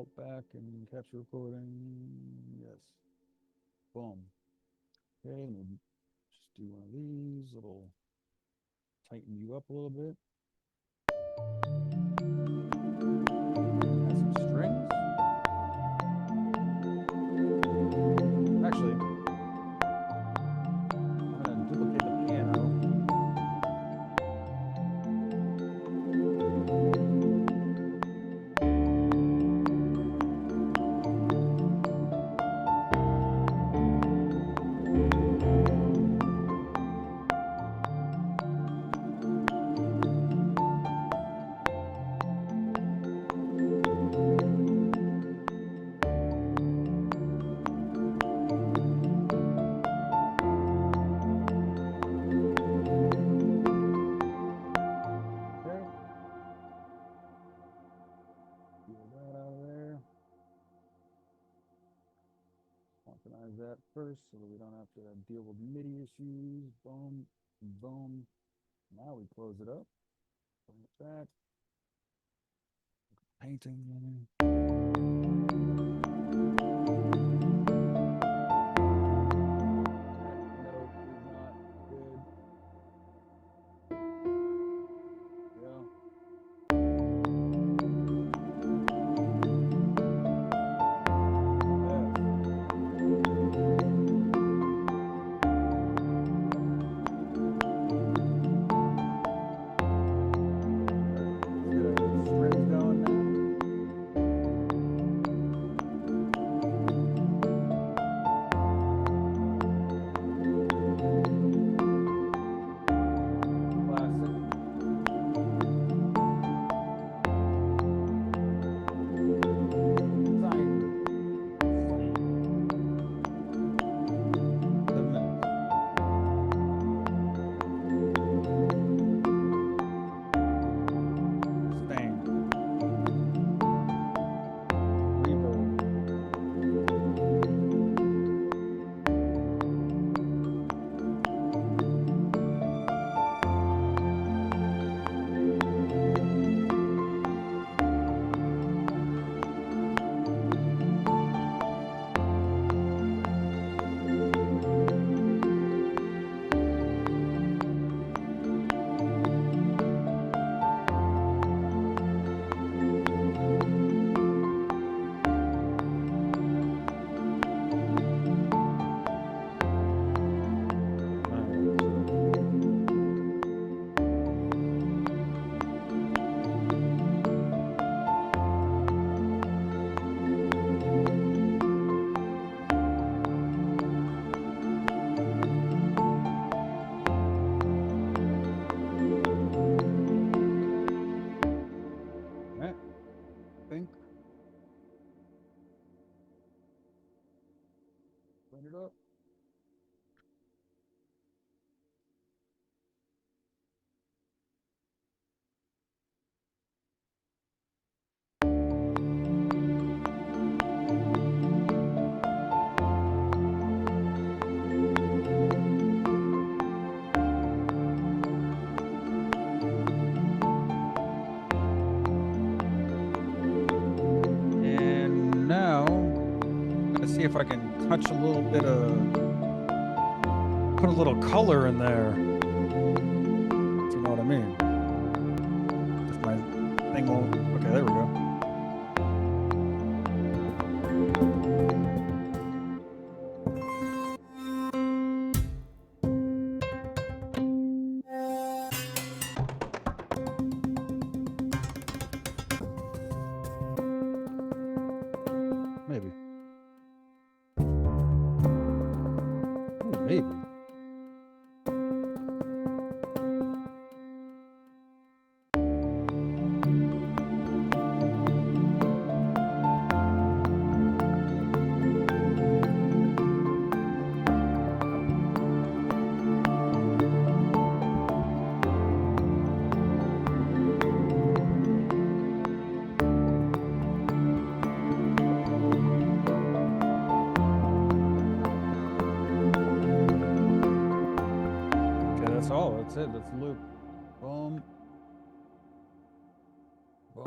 Default back and capture recording. Yes. Boom. Okay, let me just do one of these. It'll tighten you up a little bit. Add some strings. Actually, I'm going to duplicate the piano. Organize that first so that we don't have to deal with MIDI issues. Boom, boom. Now we close it up. Bring it back. Painting. That note is not good. Yeah. Clean it up. And now, I'm going to see if I can touch a little bit of, put a little color in there. If you know what I mean. If my thing won't, okay, there we go. Maybe. Ooh, maybe. That's all. That's it. That's the loop. Boom. Boom.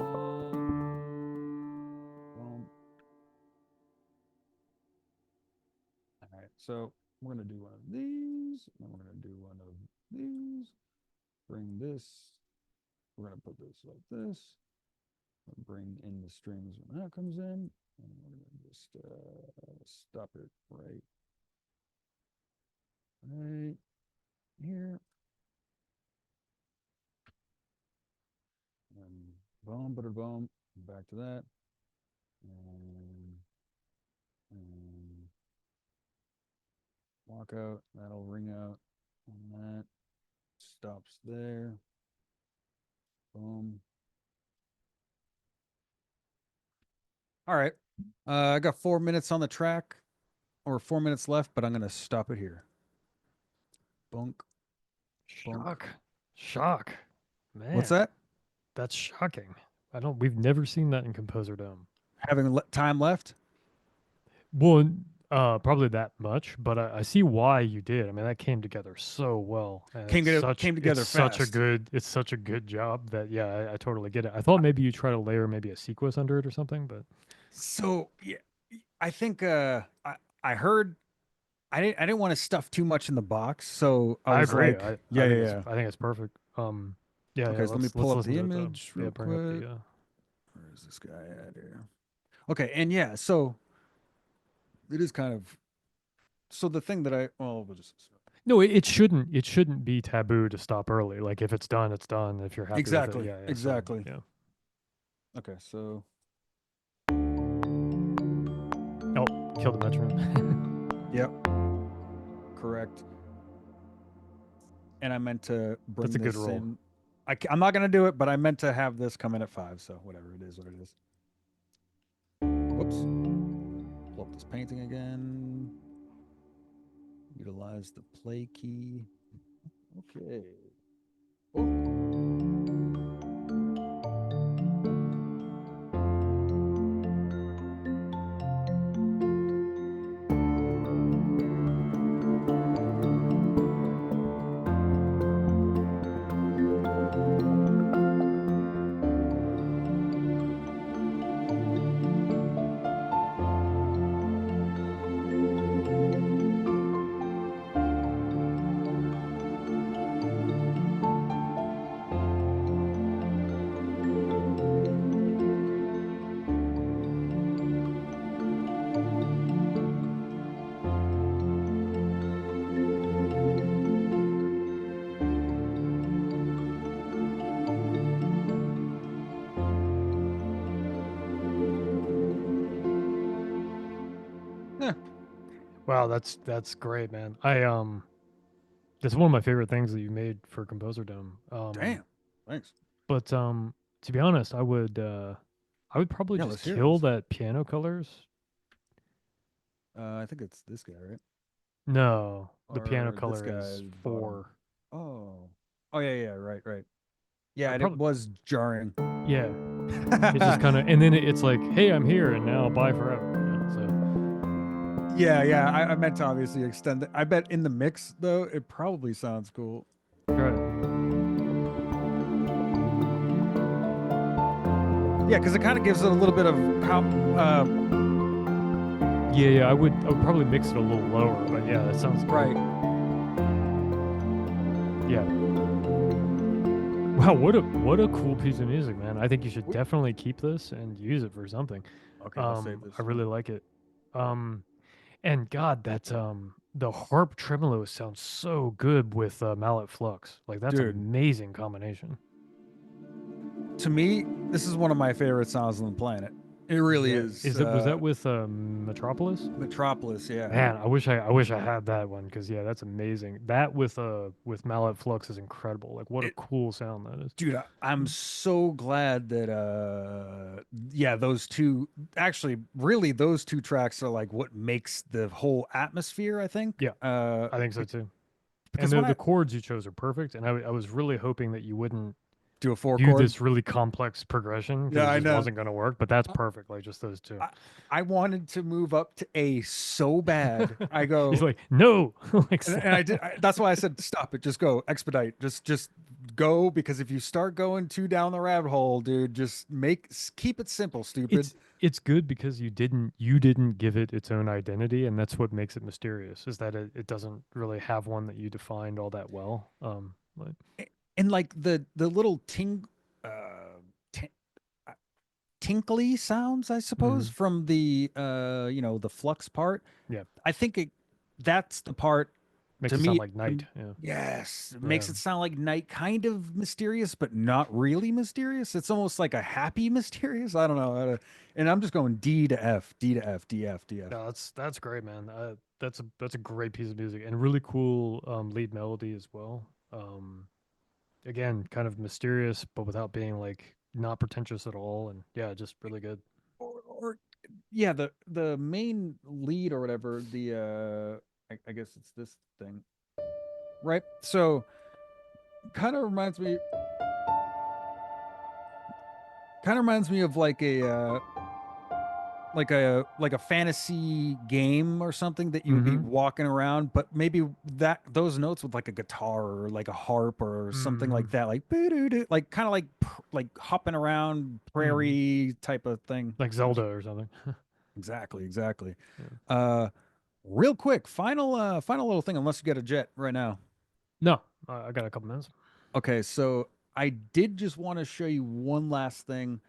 Boom. So we're gonna do one of these, and we're gonna do one of these. Bring this. We're gonna put this like this. Bring in the strings when that comes in, and we're gonna just stop it right here. And boom, butter boom, back to that, and walk out. That'll ring out on that. Stops there. Boom. All right. I got 4 minutes on the track, or 4 minutes left, but I'm gonna stop it here. Bunk. Bunk. Shock. Shock. What's Man, that? that's shocking. We've never seen that in Composer Dome. Having time left? Well, probably that much, but I see why you did. I mean, that came together so well, and Came together fast. it's such a good job that yeah, I totally get it. I thought maybe you try to layer maybe a sequence under it or something, but So yeah, I think I heard I didn't want to stuff too much in the box, so I I was agree. like, yeah, yeah, yeah. I think it's perfect. Yeah, yeah. Okay, so let me pull Let's up listen the to it. image Yeah, real bring up quick. the. Where's this guy at here? Okay, and yeah, so it is kind of so the thing that I well we'll just No, it shouldn't be taboo to stop early. Like if it's done, it's done. If you're happy with it, exactly, yeah, yeah. So exactly. yeah. Okay, so Oh, kill the metronome. yep, correct. And I meant to That's bring a good this roll. in. I'm not gonna do it, but I meant to have this come in at 5. So whatever it is, what it is. Whoops. Pull up this painting again. Utilize the play key. Okay. Oh. Yeah. Wow, that's great, man. That's one of my favorite things that you made for Composer Dome. Damn. Thanks. But to be honest, I would probably Yeah, just let's hear kill this. that piano colors. I think it's this guy, right? No, the piano Or this color guy is is bottom. 4. Oh. Oh yeah, yeah, right, right. Yeah, I and it probably was jarring. yeah. It's just kind of, and then it's like, hey, I'm here, and now bye forever. Yeah, yeah. I meant to obviously extend it. I bet in the mix though, it probably sounds cool. So try it. Yeah, because it kind of gives it a little bit of how. Yeah, yeah. I would probably mix it a little lower, but yeah, that sounds great. Right. Yeah. Wow, what a cool piece of music, man. I think you should definitely keep this and use it for something. Okay, I'll save this. I really like it. And God, that the harp tremolo sounds so good with mallet flux. Like that's Dude, amazing combination. to me, this is one of my favorite songs on the planet. It really Yeah. is. Was that with Metropolis? Metropolis, yeah. Man, I wish I had that one because yeah, that's amazing. That with mallet flux is incredible. Like what a It, cool sound that is. dude, I'm so glad that yeah, those two actually really those two tracks are like what makes the whole atmosphere, I think. Yeah, I think so too. And Because when the I chords you chose are perfect. And I was really hoping that you wouldn't do a four do chord. this really complex progression because Yeah, it I just know. wasn't going to work. But that's perfect. Like just those two. I, I wanted to move up to A so bad. I He's go, like, no, like and I stop. did. That's why I said stop it. Just go expedite. Just go because if you start going too down the rabbit hole, dude, just keep it simple, stupid. It's good because you didn't give it its own identity, and that's what makes it mysterious. Is that it doesn't really have one that you defined all that well. Like, And like the little uh tin- uh, tinkly sounds, I suppose, mhm, from the the flux part. yeah, I think that's the part makes to it sound me. like night. Yeah, Yes, it yeah. makes it sound like night, kind of mysterious, but not really mysterious. It's almost like a happy mysterious. I don't know. And I'm just going D to F, D to F, D F, D F. No, that's great, man. That's a great piece of music and really cool lead melody as well. Again, kind of mysterious, but without being like not pretentious at all. And yeah, just really good. Or yeah, the main lead or whatever. I guess it's this thing, right? So kind of reminds me, of like a fantasy game or something that you would be Mm-hmm. walking around, but maybe that those notes with like a guitar or like a harp or something Mm-hmm. like that, like boo-doo-doo, like kind of like hopping around Mm-hmm. prairie type of thing. Like Zelda or something. Exactly, exactly. Yeah. Uh, real quick, final little thing, unless you get a jet right now. No, I got a couple minutes. Okay, so I did just want to show you one last thing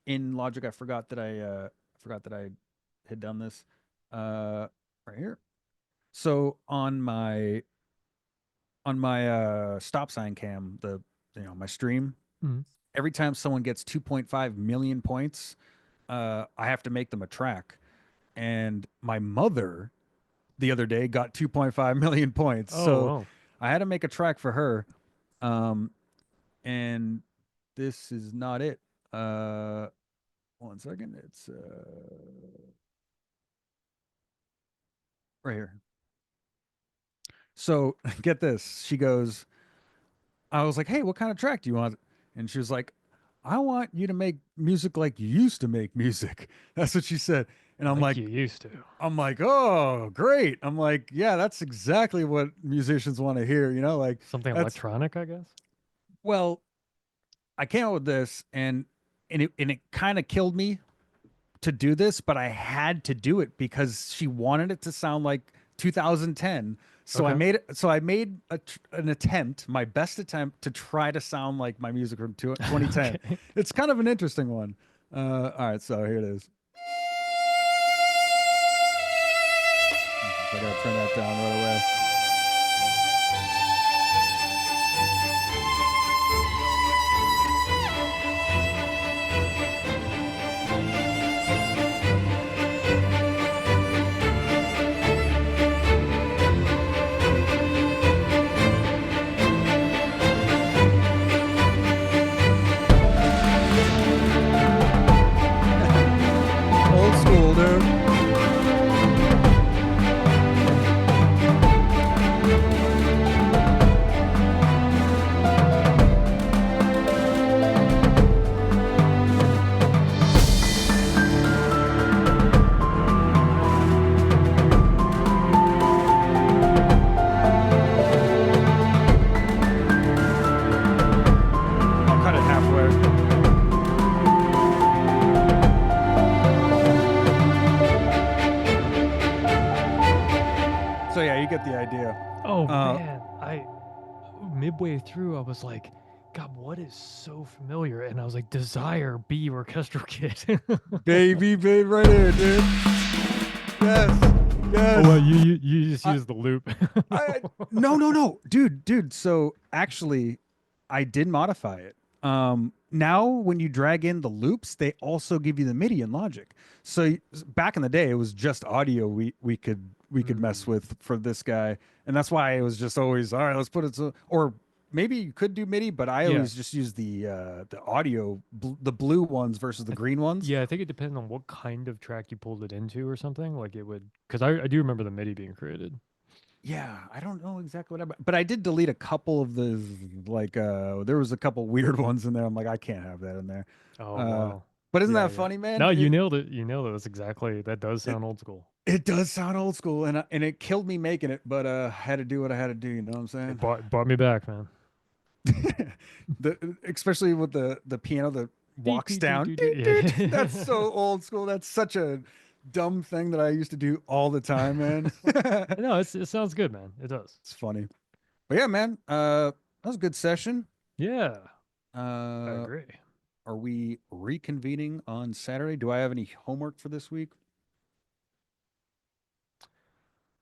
in Logic. I forgot that I had done this right here. So on my stop sign cam, my stream, Mm-hmm. every time someone gets 2.5 million points, I have to make them a track. And my mother the other day got 2.5 million points. Oh, So wow. I had to make a track for her. Um, and this is not it. Uh, one second. It's right here. So get this. She goes, I was like, hey, what kind of track do you want? And she was like, I want you to make music like you used to make music. That's what she said. And Like you used to. I'm like, oh, great. I'm like, yeah, that's exactly what musicians want to hear. Like Something that's, electronic, I guess. well, I came out with this and it kind of killed me to do this, but I had to do it because she wanted it to sound like 2010. So I Okay. made it. So I made an attempt, my best attempt to try to sound like my music from 2010. Okay. It's kind of an interesting one. All right, so here it is. I gotta turn that down right away. Old school, dude. I'll cut it halfway. So yeah, you get the idea. Oh Uh, man, I midway through I was like, God, what is so familiar? And I was like, Desire B Orchestral Kit. baby, right here, dude. Yes, Oh well, yes. you just I, used the loop. I no, no, no, dude. So actually, I did modify it. Now when you drag in the loops, they also give you the MIDI and Logic. So back in the day, it was just audio we could mess Mm. with for this guy, and that's why it was just always all right. Let's put it so, or maybe you could do MIDI, but I Yeah. always just use the audio, the blue ones versus the I th- green ones. yeah, I think it depends on what kind of track you pulled it into or something. Like it would, because I do remember the MIDI being created. Yeah, I don't know exactly but I did delete a couple of the like there was a couple weird ones in there. I'm like, I can't have that in there. Oh Uh wow. but isn't Yeah, that yeah. funny, man? No, you It nailed it. You nailed it. That's exactly that does it, sound old school. it does sound old school and it killed me making it, but I had to do what I had to do, you know what I'm It saying? brought me back, man. The especially with the piano that Dee, walks dee, dee, down. dee, Doot, dee. doot. That's Yeah. so old school. That's such a dumb thing that I used to do all the time, man. No, it sounds good, man. It does. It's funny. But yeah, man, that was a good session. Yeah, I Uh, agree. are we reconvening on Saturday? Do I have any homework for this week?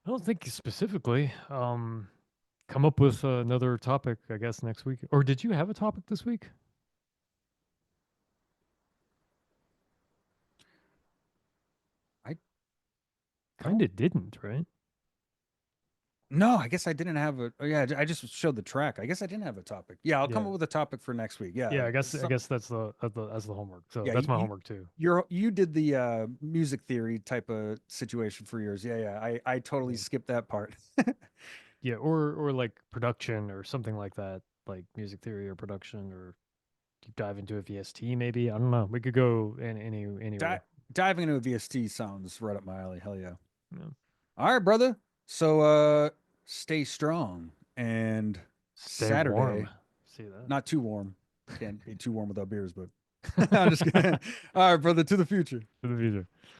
I don't think specifically. Come up with another topic, I guess, next week. Or did you have a topic this week? I Kind don't. of didn't, right? No, I guess I didn't have a. Oh yeah, I just showed the track. I guess I didn't have a topic. Yeah, I'll come Yeah. up with a topic for next week. Yeah, Yeah, I some, guess that's the homework. So yeah. that's my homework too. You did the music theory type of situation for yours. Yeah, yeah. I totally Yeah. skipped that part. Yeah, or like production or something like that, like music theory or production or deep dive into a VST maybe. I don't know. We could go Di anywhere. Diving into a VST sounds right up my alley. Hell yeah. Yeah. All right, brother. So stay strong and Stay warm. Saturday, See that. not too warm. Can't be too warm without beers, but I'm just kidding. All right, brother, to the future. For the future.